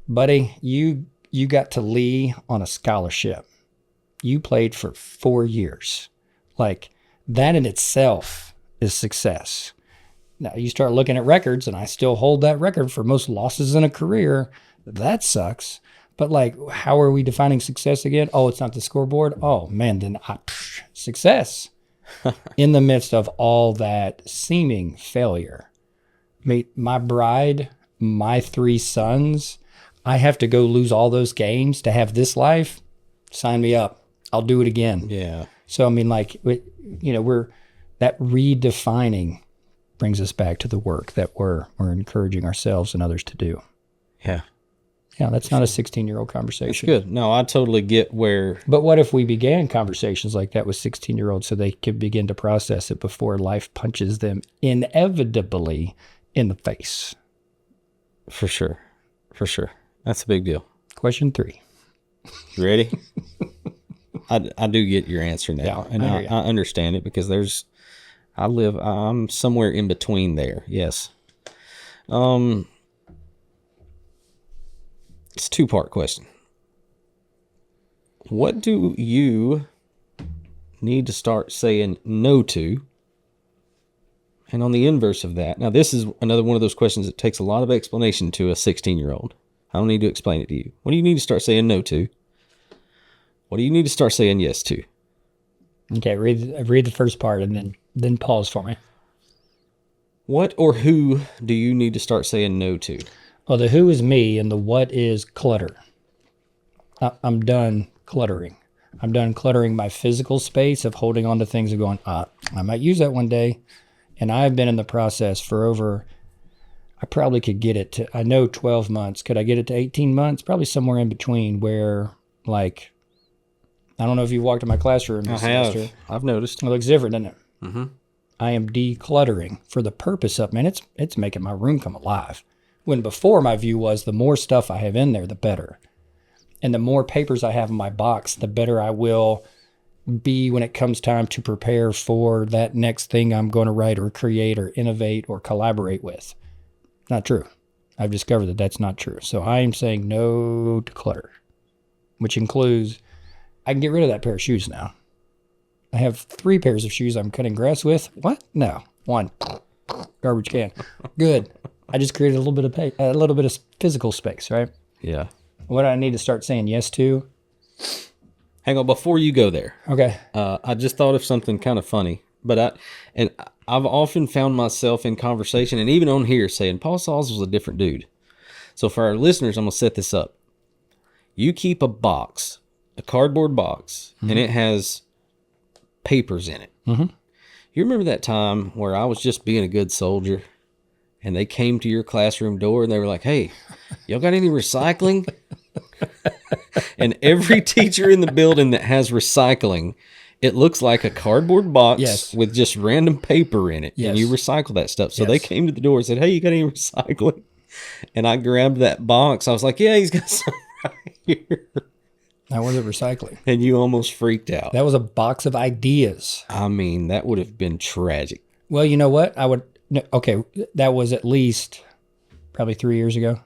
Speaker 2: buddy, you got to Lee on a scholarship. You played for 4 years. Like, that in itself is success. Now, you start looking at records, and I still hold that record for most losses in a career. That sucks. But, like, how are we defining success again? Oh, it's not the scoreboard? Oh, man, then success in the midst of all that seeming failure. My bride my 3 sons, I have to go lose all those games to have this life. Sign me up. I'll do it again.
Speaker 1: Yeah.
Speaker 2: So, I mean, like, we're that redefining brings us back to the work that we're encouraging ourselves and others to do.
Speaker 1: Yeah.
Speaker 2: Yeah, that's not a 16-year-old conversation.
Speaker 1: Good. No, I totally get where.
Speaker 2: But what if we began conversations like that with 16-year-olds so they could begin to process it before life punches them inevitably in the face?
Speaker 1: For sure. For sure. That's a big deal.
Speaker 2: Question 3.
Speaker 1: You ready? I do get your answer now.
Speaker 2: Yeah,
Speaker 1: and I understand it because I'm somewhere in between there. Yes. It's a 2-part question. What do you need to start saying no to? And on the inverse of that, now this is another one of those questions that takes a lot of explanation to a 16-year-old. I don't need to explain it to you. What do you need to start saying no to? What do you need to start saying yes to?
Speaker 2: Okay, read the first part and then pause for me.
Speaker 1: What or who do you need to start saying no to?
Speaker 2: Well, the who is me and the what is clutter. I'm done cluttering. I'm done cluttering my physical space of holding on to things and going, I might use that one day. And I've been in the process for I probably could get it to, I know 12 months. Could I get it to 18 months? Probably somewhere in between where, like, I don't know if you walked in my classroom this semester.
Speaker 1: I've noticed.
Speaker 2: It looks different, doesn't it?
Speaker 1: Mm-hmm.
Speaker 2: I am decluttering for the purpose of, man, it's making my room come alive. When before my view was the more stuff I have in there, the better. And the more papers I have in my box, the better I will be when it comes time to prepare for that next thing I'm going to write or create or innovate or collaborate with. Not true. I've discovered that that's not true. So I am saying no to clutter, which includes I can get rid of that pair of shoes now. I have 3 pairs of shoes I'm cutting grass with. What? No. 1. Garbage can. Good. I just created a little bit of physical space, right?
Speaker 1: Yeah.
Speaker 2: What do I need to start saying yes to?
Speaker 1: Hang on, before you go there.
Speaker 2: Okay.
Speaker 1: I just thought of something kind of funny, but I've often found myself in conversation and even on here saying Paul Sauls was a different dude. So for our listeners, I'm gonna set this up. You keep a box, a cardboard box, and it has papers in it.
Speaker 2: Mm-hmm.
Speaker 1: You remember that time where I was just being a good soldier and they came to your classroom door and they were like, hey, y'all got any recycling? And every teacher in the building that has recycling, it looks like a cardboard box with just random paper in it.
Speaker 2: Yes.
Speaker 1: And you recycle that stuff. So they came to the door and said, hey, you got any recycling? And I grabbed that box. I was like, yeah, he's got some right here.
Speaker 2: That wasn't recycling.
Speaker 1: And you almost freaked out.
Speaker 2: That was a box of ideas.
Speaker 1: I mean, that would have been tragic.
Speaker 2: Well, you know what? That was at least probably 3 years ago.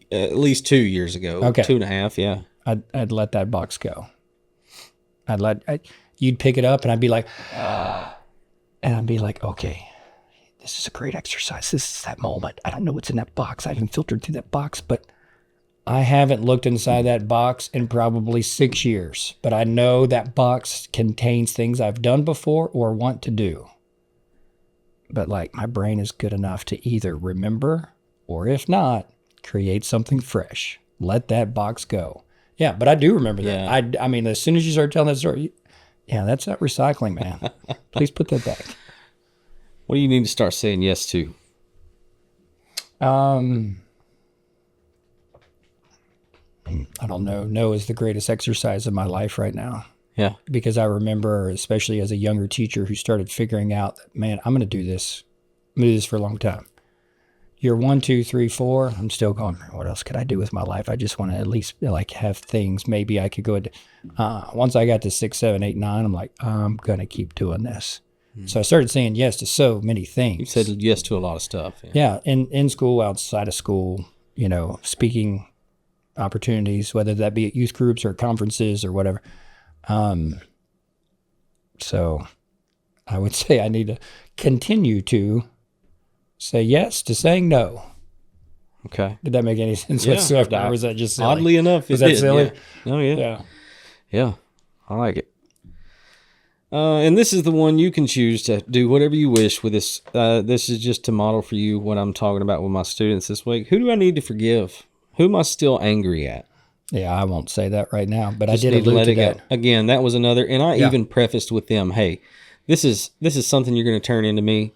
Speaker 1: At least 2 years ago.
Speaker 2: Okay.
Speaker 1: 2.5, yeah.
Speaker 2: I'd let that box go. You'd pick it up and I'd be like, okay, this is a great exercise. This is that moment. I don't know what's in that box. I haven't filtered through that box, but I haven't looked inside that box in probably 6 years. But I know that box contains things I've done before or want to do. But like my brain is good enough to either remember or if not, create something fresh. Let that box go. Yeah, but I do remember that. I mean, as soon as you start telling that story, that's not recycling, man. Please put that back.
Speaker 1: What do you need to start saying yes to?
Speaker 2: I don't know. No is the greatest exercise of my life right now.
Speaker 1: Yeah.
Speaker 2: Because I remember, especially as a younger teacher who started figuring out that, man, I'm going to do this. I'm going to do this for a long time. Year 1, 2, 3, 4, I'm still going, what else could I do with my life? I just want to at least like have things. Maybe I could go once I got to 6, 7, 8, 9, I'm like, I'm going to keep doing this. So I started saying yes to so many things.
Speaker 1: You said yes to a lot of stuff.
Speaker 2: Yeah. In school, outside of school, speaking opportunities, whether that be at youth groups or conferences or whatever. So I would say I need to continue to say yes to saying no.
Speaker 1: Okay.
Speaker 2: Did that make any sense whatsoever? Or was that just silly?
Speaker 1: Oddly enough,
Speaker 2: was that silly?
Speaker 1: Yeah. Oh, yeah.
Speaker 2: Yeah.
Speaker 1: Yeah. I like it. And this is the one you can choose to do whatever you wish with this. This is just to model for you what I'm talking about with my students this week. Who do I need to forgive? Who am I still angry at?
Speaker 2: Yeah, I won't say that right now, but
Speaker 1: Just
Speaker 2: I did
Speaker 1: need to
Speaker 2: allude
Speaker 1: let
Speaker 2: to
Speaker 1: it
Speaker 2: that.
Speaker 1: go. Again, that was another, and I even prefaced with them, hey, this is something you're going to turn into me.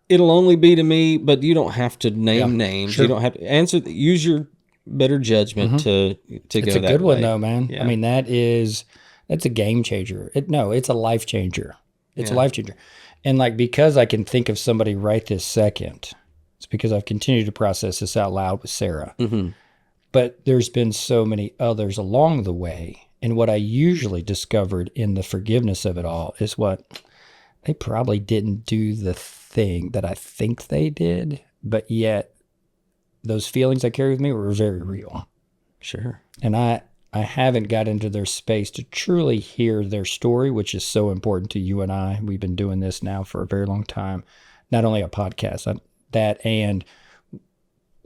Speaker 1: It'll only be to me, but you don't have to name names.
Speaker 2: Sure.
Speaker 1: You don't have to answer. Use your better judgment to go that way.
Speaker 2: It's a good one though, man.
Speaker 1: Yeah.
Speaker 2: I mean, that's a game changer. It's a life changer. It's a life changer. And like, because I can think of somebody right this second, it's because I've continued to process this out loud with Sarah.
Speaker 1: Mm-hmm.
Speaker 2: But there's been so many others along the way. And what I usually discovered in the forgiveness of it all is what they probably didn't do the thing that I think they did, but yet those feelings I carry with me were very real.
Speaker 1: Sure.
Speaker 2: And I haven't got into their space to truly hear their story, which is so important to you and I. We've been doing this now for a very long time. Not only a podcast, and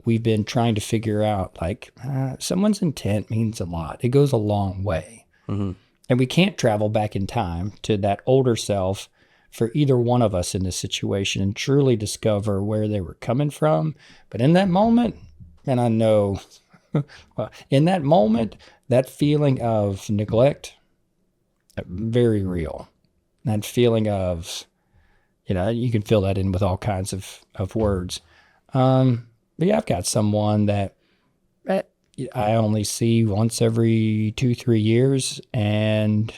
Speaker 2: we've been trying to figure out, like, someone's intent means a lot. It goes a long way.
Speaker 1: Mm-hmm.
Speaker 2: And we can't travel back in time to that older self for either one of us in this situation and truly discover where they were coming from. But in that moment, and I know, in that moment, that feeling of neglect, very real. That feeling of, you can fill that in with all kinds of words. But yeah, I've got someone that I only see once every 2-3 years, and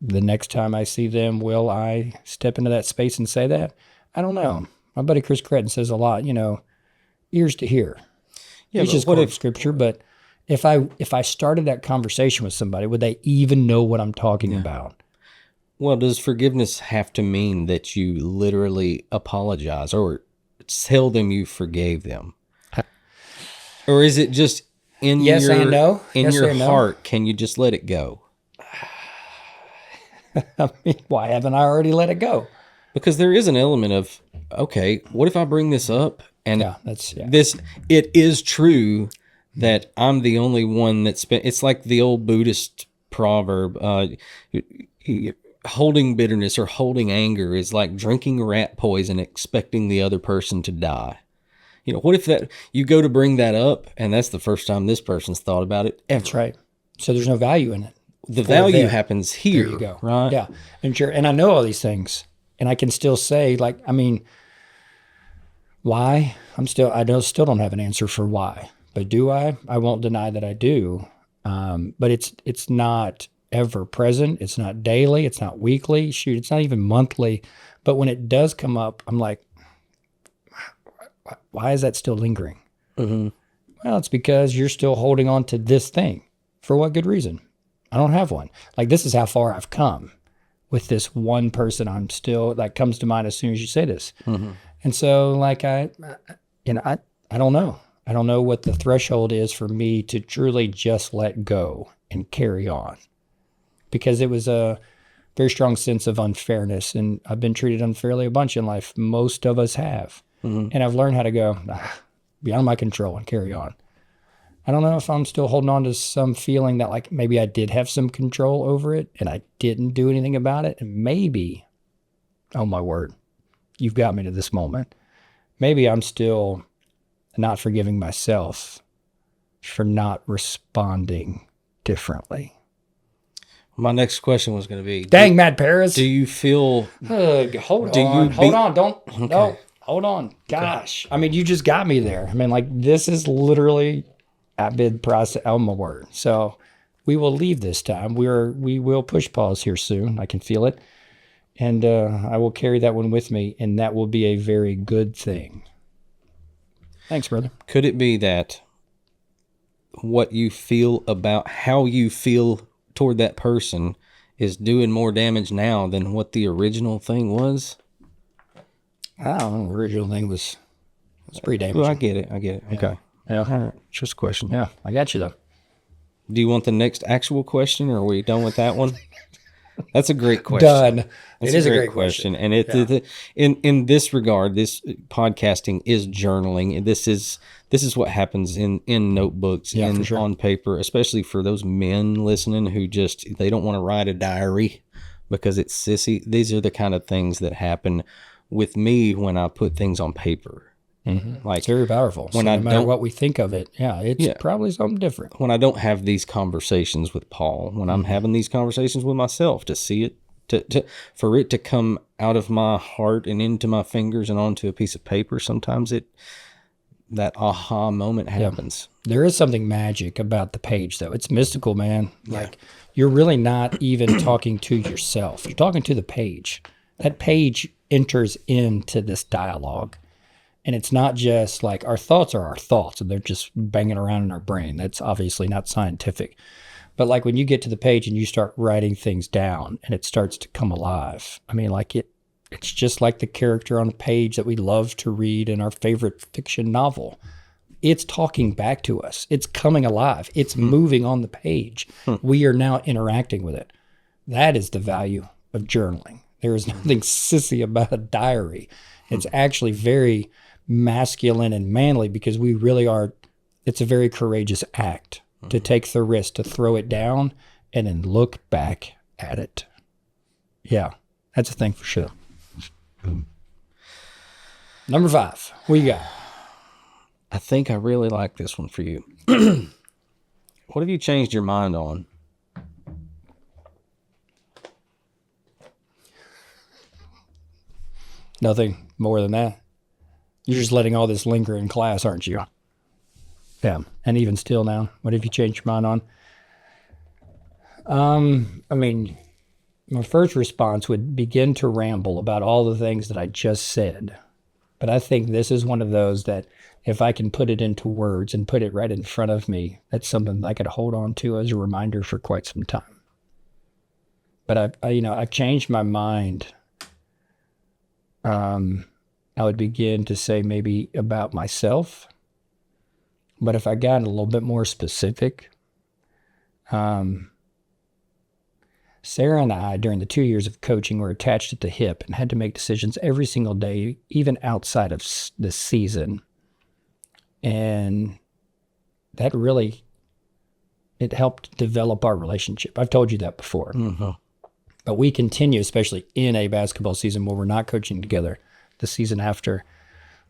Speaker 2: the next time I see them, will I step into that space and say that? I don't know. My buddy Chris Cretton says a lot, ears to hear.
Speaker 1: Yeah,
Speaker 2: He's just quote scripture, but if I started that conversation with somebody, would they even know what I'm talking about?
Speaker 1: Well, does forgiveness have to mean that you literally apologize or tell them you forgave them? Or is it just in
Speaker 2: Yes
Speaker 1: your
Speaker 2: and no.
Speaker 1: in
Speaker 2: Yes
Speaker 1: your
Speaker 2: and no.
Speaker 1: heart? Can you just let it go?
Speaker 2: I mean, why haven't I already let it go?
Speaker 1: Because there is an element of, okay, what if I bring this up and it is true that I'm the only one that's been, it's like the old Buddhist proverb, holding bitterness or holding anger is like drinking rat poison, expecting the other person to die. What if that you go to bring that up and that's the first time this person's thought about it ever?
Speaker 2: That's right. So there's no value in it.
Speaker 1: The value happens here.
Speaker 2: There you go.
Speaker 1: Right?
Speaker 2: Yeah. And sure. And I know all these things, and I can still say, like, I mean, why? I still don't have an answer for why, but do I? I won't deny that I do. But it's not ever present. It's not daily. It's not weekly. Shoot, it's not even monthly. But when it does come up, I'm like, why is that still lingering?
Speaker 1: Mm-hmm.
Speaker 2: Well, it's because you're still holding on to this thing. For what good reason? I don't have one. Like, this is how far I've come with this one person. I'm still, that comes to mind as soon as you say this. Mm-hmm. And so, like, I don't know. I don't know what the threshold is for me to truly just let go and carry on, because it was a very strong sense of unfairness, and I've been treated unfairly a bunch in life. Most of us have. Mm-hmm. And I've learned how to go beyond my control and carry on. I don't know if I'm still holding on to some feeling that, like, maybe I did have some control over it and I didn't do anything about it. And maybe, oh my word, you've got me to this moment. Maybe I'm still not forgiving myself for not responding differently.
Speaker 1: My next question was going to be,
Speaker 2: dang, Matt Paris.
Speaker 1: Do you feel...
Speaker 2: hold on. Gosh. I mean, you just got me there. I mean, like, this is literally a bid process. Oh my word. So we will leave this time. We will push pause here soon. I can feel it. And I will carry that one with me, and that will be a very good thing. Thanks, brother.
Speaker 1: Could it be that what you feel about how you feel toward that person is doing more damage now than what the original thing was?
Speaker 2: I don't know. The original thing was pretty damaging.
Speaker 1: Well, I get it.
Speaker 2: Yeah.
Speaker 1: Okay.
Speaker 2: Yeah.
Speaker 1: All right. Just a question.
Speaker 2: Yeah, I got you, though.
Speaker 1: Do you want the next actual question, or are we done with that one? That's a great question.
Speaker 2: Done.
Speaker 1: That's
Speaker 2: It is a great question.
Speaker 1: And in this regard, this podcasting is journaling. This is what happens in notebooks,
Speaker 2: Yeah, for sure.
Speaker 1: on paper, especially for those men listening who they don't want to write a diary because it's sissy. These are the kind of things that happen with me when I put things on paper.
Speaker 2: Like, it's very powerful.
Speaker 1: When
Speaker 2: so no matter what we think of it, it's probably something different.
Speaker 1: When I don't have these conversations with Paul, when I'm having these conversations with myself, to see it, for it to come out of my heart and into my fingers and onto a piece of paper, sometimes that aha moment happens.
Speaker 2: Yeah. There is something magic about the page, though. It's mystical, man. Like, you're really not even talking to yourself. You're talking to the page. That page enters into this dialogue. And it's not just like our thoughts are our thoughts and they're just banging around in our brain. That's obviously not scientific. But like when you get to the page and you start writing things down and it starts to come alive. I mean, like it's just like the character on the page that we love to read in our favorite fiction novel. It's talking back to us. It's coming alive. It's moving on the page. We are now interacting with it. That is the value of journaling. There is nothing sissy about a diary. It's actually very masculine and manly because we really are. It's a very courageous act to take the risk to throw it down and then look back at it. Yeah, that's a thing for sure. Number 5, what you got?
Speaker 1: I think I really like this one for you. What have you changed your mind on?
Speaker 2: Nothing more than that. You're just letting all this linger in class, aren't you? Yeah. And even still now, what have you changed your mind on? I mean, my first response would begin to ramble about all the things that I just said. But I think this is one of those that if I can put it into words and put it right in front of me, that's something that I could hold on to as a reminder for quite some time. But I've changed my mind. I would begin to say maybe about myself, but if I got a little bit more specific, Sarah and I, during the 2 years of coaching, were attached at the hip and had to make decisions every single day, even outside of the season. And that really, it helped develop our relationship. I've told you that before. Mm-hmm. But we continue, especially in a basketball season where we're not coaching together, the season after,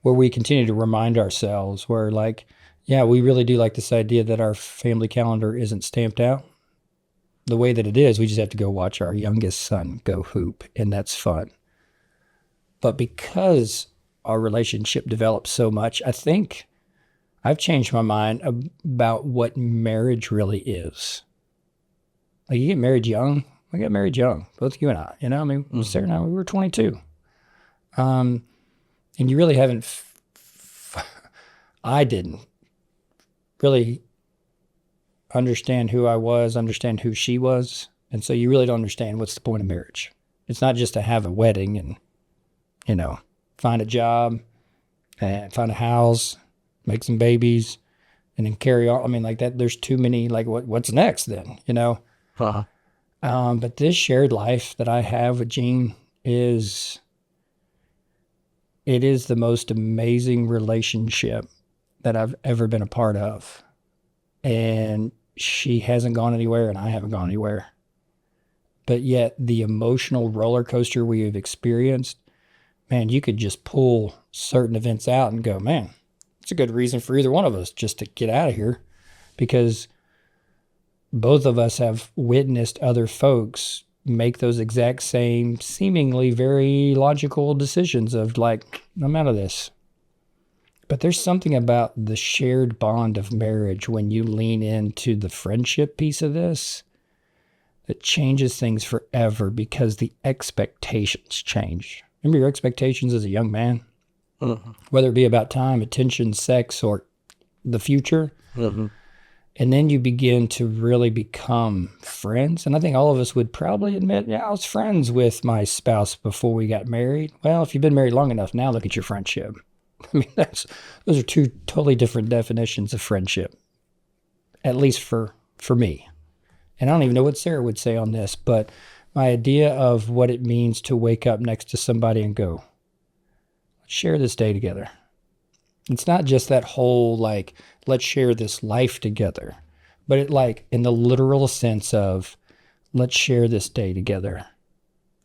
Speaker 2: where we continue to remind ourselves where like, yeah, we really do like this idea that our family calendar isn't stamped out the way that it is. We just have to go watch our youngest son go hoop, and that's fun. But because our relationship developed so much, I think I've changed my mind about what marriage really is. Like, you get married young. We got married young, both you and I. I mean, Sarah and I, we were 22. And you really haven't, I didn't really understand who I was, understand who she was. And so you really don't understand what's the point of marriage. It's not just to have a wedding and, find a job and find a house, make some babies, and then carry on. I mean, like that, there's too many, like what's next then, Uh-huh. But this shared life that I have with Jean is the most amazing relationship that I've ever been a part of. And she hasn't gone anywhere and I haven't gone anywhere. But yet the emotional roller coaster we have experienced, man, you could just pull certain events out and go, man, it's a good reason for either one of us just to get out of here, because both of us have witnessed other folks make those exact same seemingly very logical decisions of like, I'm out of this. But there's something about the shared bond of marriage when you lean into the friendship piece of this that changes things forever, because the expectations change. Remember your expectations as a young man? Mm-hmm. Whether it be about time, attention, sex, or the future. Mm-hmm. And then you begin to really become friends. And I think all of us would probably admit, yeah, I was friends with my spouse before we got married. Well, if you've been married long enough, now look at your friendship. I mean, those are two totally different definitions of friendship, at least for me. And I don't even know what Sarah would say on this, but my idea of what it means to wake up next to somebody and go, let's share this day together. It's not just that whole, like, let's share this life together, but it, like, in the literal sense of, let's share this day together.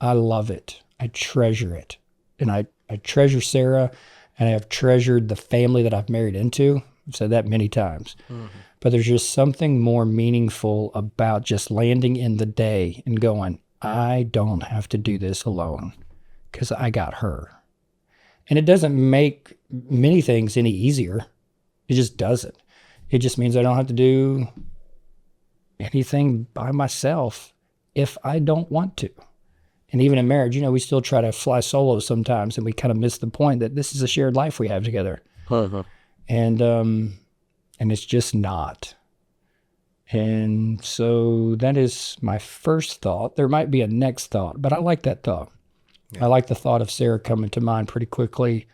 Speaker 2: I love it. I treasure it. And I treasure Sarah, and I have treasured the family that I've married into. I've said that many times. Mm-hmm. But there's just something more meaningful about just landing in the day and going, I don't have to do this alone because I got her. And it doesn't make many things any easier. It just doesn't. It just means I don't have to do anything by myself if I don't want to. And even in marriage, we still try to fly solo sometimes, and we kind of miss the point that this is a shared life we have together. Uh-huh. And it's just not. And so that is my first thought. There might be a next thought, but I like that thought. Yeah. I like the thought of Sarah coming to mind pretty quickly,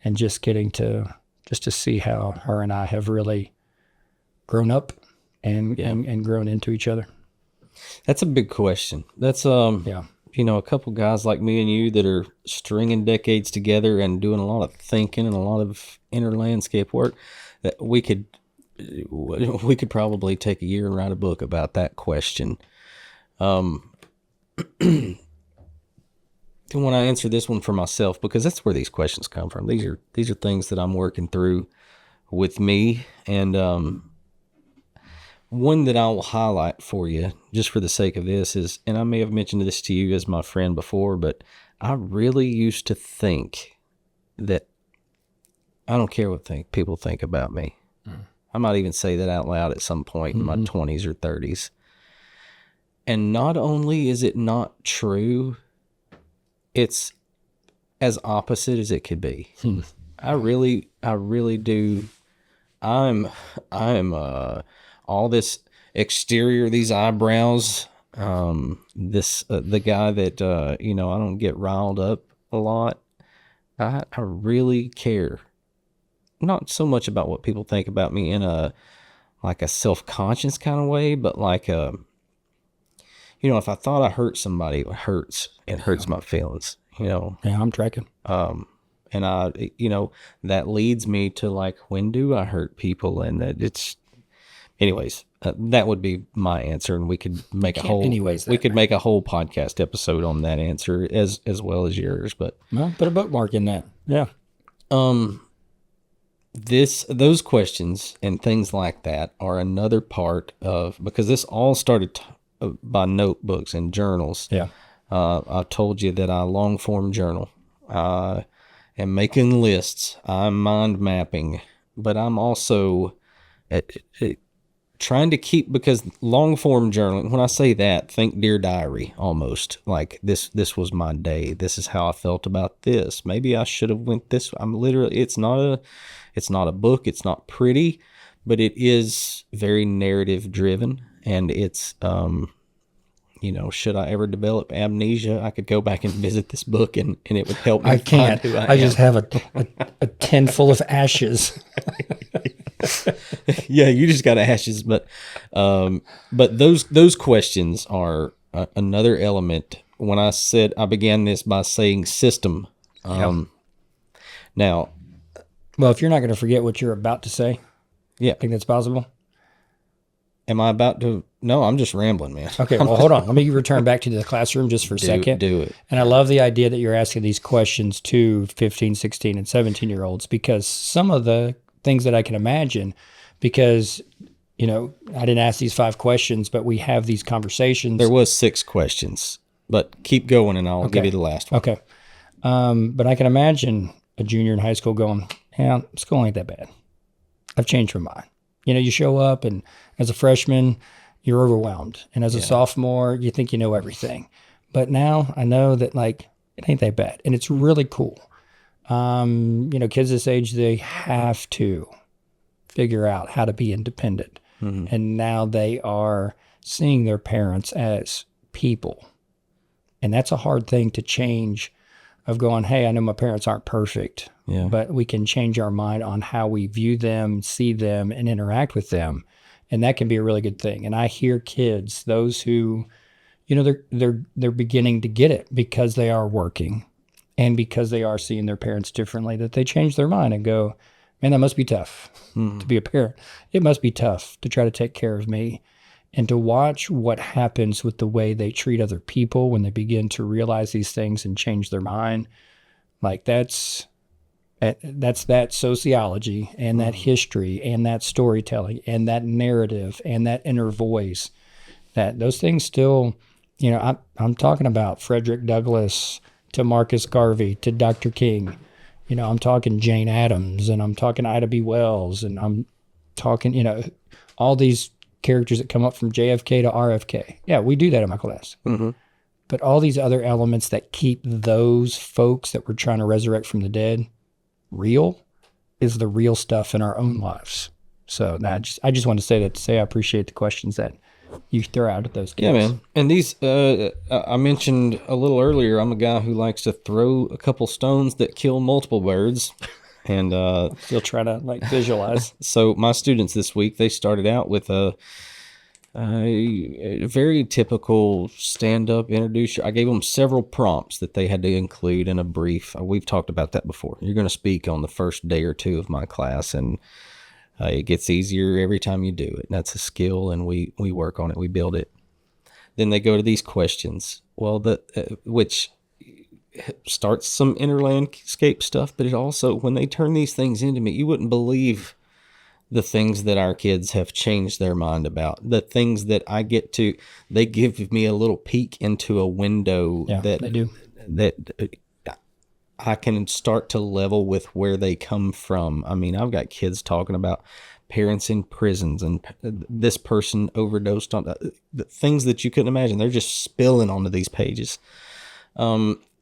Speaker 2: and just getting to see how her and I have really grown up and grown into each other.
Speaker 1: That's a big question. That's a couple guys like me and you that are stringing decades together and doing a lot of thinking and a lot of inner landscape work, that we could probably take a year and write a book about that question. When I answer this one for myself, because that's where these questions come from. These are things that I'm working through with me, and one that I will highlight for you, just for the sake of this, is, and I may have mentioned this to you as my friend before, but I really used to think that I don't care what people think about me. I might even say that out loud at some point in my 20s or 30s. And not only is it not true, it's as opposite as it could be. I really do. I'm all this exterior, these eyebrows, the guy that, I don't get riled up a lot. I really care. Not so much about what people think about me in a self-conscious kind of way, but if I thought I hurt somebody, it hurts my feelings, Yeah,
Speaker 2: I'm tracking.
Speaker 1: And that leads me to when do I hurt people? And that anyways, that would be my answer. And we could make a whole podcast episode on that answer as well as yours, but
Speaker 2: put a bookmark in that. Yeah.
Speaker 1: Those questions and things like that are another part of, because this all started by notebooks and journals.
Speaker 2: Yeah.
Speaker 1: I told you that I long form journal. I am making lists. I'm mind mapping, but I'm also trying to keep, because long form journaling, when I say that, think Dear Diary almost. Like this was my day. This is how I felt about this. Maybe I should have went this. It's not a book. It's not pretty, but it is very narrative driven. And it's, should I ever develop amnesia, I could go back and visit this book and it would help me.
Speaker 2: I can't.
Speaker 1: Find who I
Speaker 2: am. Just have a tin full of ashes.
Speaker 1: Yeah, you just got ashes. But those questions are another element. When I said, I began this by saying system. Now,
Speaker 2: well, if you're not going to forget what you're about to say,
Speaker 1: yeah,
Speaker 2: I think that's possible.
Speaker 1: Am I about to? No, I'm just rambling, man.
Speaker 2: Okay, well, hold on. Let me return back to the classroom just for a second.
Speaker 1: Do it.
Speaker 2: And I love the idea that you're asking these questions to 15, 16, and 17-year-olds, because some of the things that I can imagine, because, I didn't ask these 5 questions, but we have these conversations.
Speaker 1: There was 6 questions, but keep going and I'll give you the last one.
Speaker 2: Okay. But I can imagine a junior in high school going, yeah, school ain't that bad. I've changed my mind. You show up, and as a freshman, you're overwhelmed. And as a sophomore, you think you know everything. But now I know that, it ain't that bad. And it's really cool. Kids this age, they have to figure out how to be independent. Mm-hmm. And now they are seeing their parents as people. And that's a hard thing to change, of going, hey, I know my parents aren't perfect, but we can change our mind on how we view them, see them, and interact with them. And that can be a really good thing. And I hear kids, those who, they're beginning to get it because they are working and because they are seeing their parents differently, that they change their mind and go, man, that must be tough to be a parent. It must be tough to try to take care of me. And to watch what happens with the way they treat other people when they begin to realize these things and change their mind, like that's that sociology and that history and that storytelling and that narrative and that inner voice, that those things still, I'm talking about Frederick Douglass to Marcus Garvey to Dr. King. I'm talking Jane Addams, and I'm talking Ida B. Wells, and I'm talking, all these characters that come up from JFK to RFK. Yeah, we do that in my class.
Speaker 1: Mm-hmm.
Speaker 2: But all these other elements that keep those folks that we're trying to resurrect from the dead real is the real stuff in our own lives. So I just want to say that to say I appreciate the questions that you throw out at those kids.
Speaker 1: Yeah, man. And these, I mentioned a little earlier, I'm a guy who likes to throw a couple stones that kill multiple birds. And
Speaker 2: still try to visualize.
Speaker 1: So my students this week, they started out with a very typical stand-up introducer. I gave them several prompts that they had to include in a brief. We've talked about that before. You're going to speak on the first day or two of my class, and it gets easier every time you do it. That's a skill, and we work on it. We build it. Then they go to these questions. Well, which starts some inner landscape stuff, but it also, when they turn these things into me, you wouldn't believe the things that our kids have changed their mind about. The things that I get to, they give me a little peek into a window that
Speaker 2: they do.
Speaker 1: That I can start to level with where they come from. I mean, I've got kids talking about parents in prisons and this person overdosed on the things that you couldn't imagine. They're just spilling onto these pages.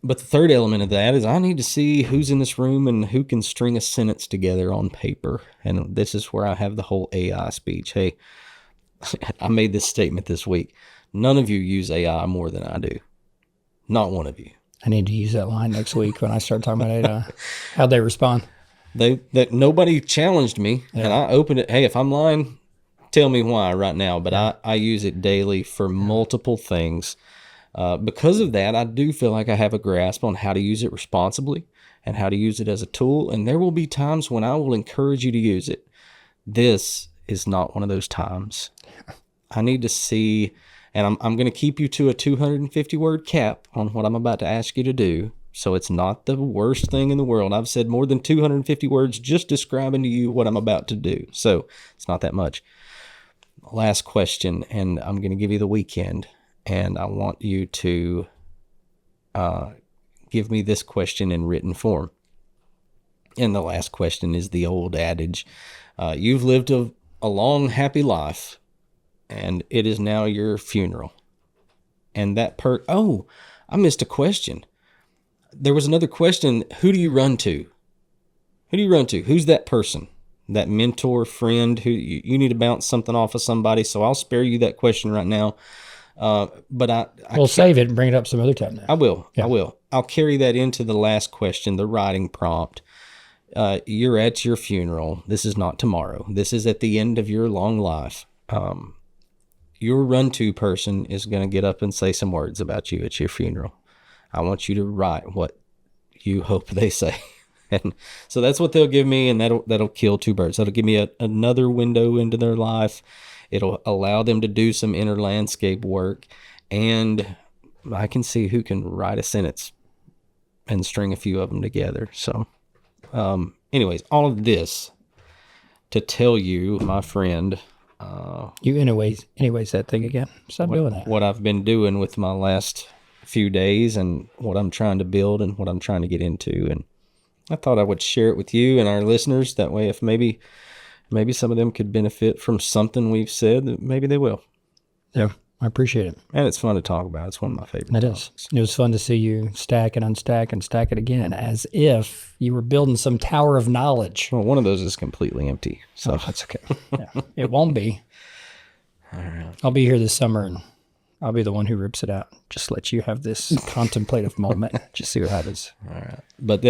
Speaker 1: But the third element of that is I need to see who's in this room and who can string a sentence together on paper. And this is where I have the whole AI speech. Hey, I made this statement this week. None of you use AI more than I do. Not one of you.
Speaker 2: I need to use that line next week when I start talking about AI. How'd they respond?
Speaker 1: That nobody challenged me, and I opened it. Hey, if I'm lying, tell me why right now. But I use it daily for multiple things. Because of that, I do feel like I have a grasp on how to use it responsibly and how to use it as a tool. And there will be times when I will encourage you to use it. This is not one of those times. I need to see, and I'm going to keep you to a 250 word cap on what I'm about to ask you to do. So it's not the worst thing in the world. I've said more than 250 words just describing to you what I'm about to do. So it's not that much. Last question, and I'm going to give you the weekend. And I want you to give me this question in written form. And the last question is the old adage. You've lived a long, happy life, and it is now your funeral. And that I missed a question. There was another question. Who do you run to? Who do you run to? Who's that person? That mentor, friend, who you need to bounce something off of somebody. So I'll spare you that question right now. But
Speaker 2: we'll save it and bring it up some other time now.
Speaker 1: I will. Yeah. I will. I'll carry that into the last question, the writing prompt. You're at your funeral. This is not tomorrow. This is at the end of your long life. Your run-to person is going to get up and say some words about you at your funeral. I want you to write what you hope they say. And so that's what they'll give me, and that'll kill two birds. That'll give me another window into their life. It'll allow them to do some inner landscape work, and I can see who can write a sentence and string a few of them together. So, anyways, all of this to tell you, my friend.
Speaker 2: You anyways that thing again. Stop doing that.
Speaker 1: What I've been doing with my last few days and what I'm trying to build and what I'm trying to get into. And I thought I would share it with you and our listeners. That way, if maybe some of them could benefit from something we've said, maybe they will.
Speaker 2: Yeah, I appreciate it.
Speaker 1: And it's fun to talk about. It's one of my favorite topics.
Speaker 2: It was fun to see you stack and unstack and stack it again as if you were building some tower of knowledge.
Speaker 1: Well, one of those is completely empty. So
Speaker 2: that's okay. Yeah, it won't be.
Speaker 1: All right.
Speaker 2: I'll be here this summer, and I'll be the one who rips it out. Just let you have this contemplative moment. Just see what happens.
Speaker 1: All right. But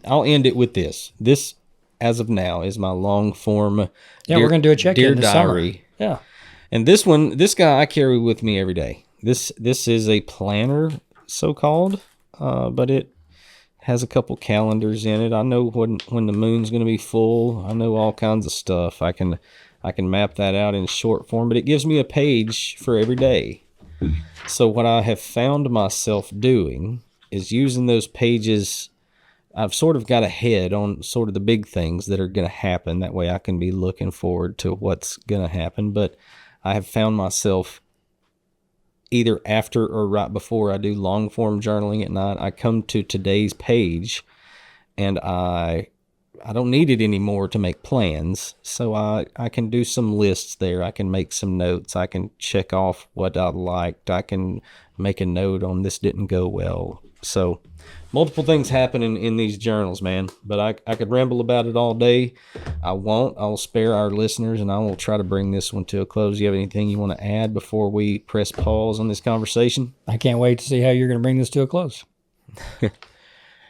Speaker 1: I'll end it with this. This, as of now, is my long form.
Speaker 2: Yeah, we're going to do a check-in this
Speaker 1: diary.
Speaker 2: Summer. Yeah.
Speaker 1: And this guy I carry with me every day. This is a planner, so called, but it has a couple calendars in it. I know when the moon's going to be full. I know all kinds of stuff. I can map that out in short form, but it gives me a page for every day. So what I have found myself doing is using those pages. I've sort of got ahead on sort of the big things that are going to happen. That way I can be looking forward to what's going to happen. But I have found myself either after or right before I do long form journaling at night, I come to today's page and I don't need it anymore to make plans. So I can do some lists there. I can make some notes. I can check off what I liked. I can make a note on this didn't go well. So multiple things happen in these journals, man. But I could ramble about it all day. I won't. I'll spare our listeners, and I will try to bring this one to a close. Do you have anything you want to add before we press pause on this conversation?
Speaker 2: I can't wait to see how you're going to bring this to a close.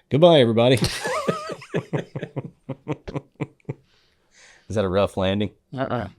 Speaker 1: Goodbye, everybody. Is that a rough landing?
Speaker 2: Uh-uh.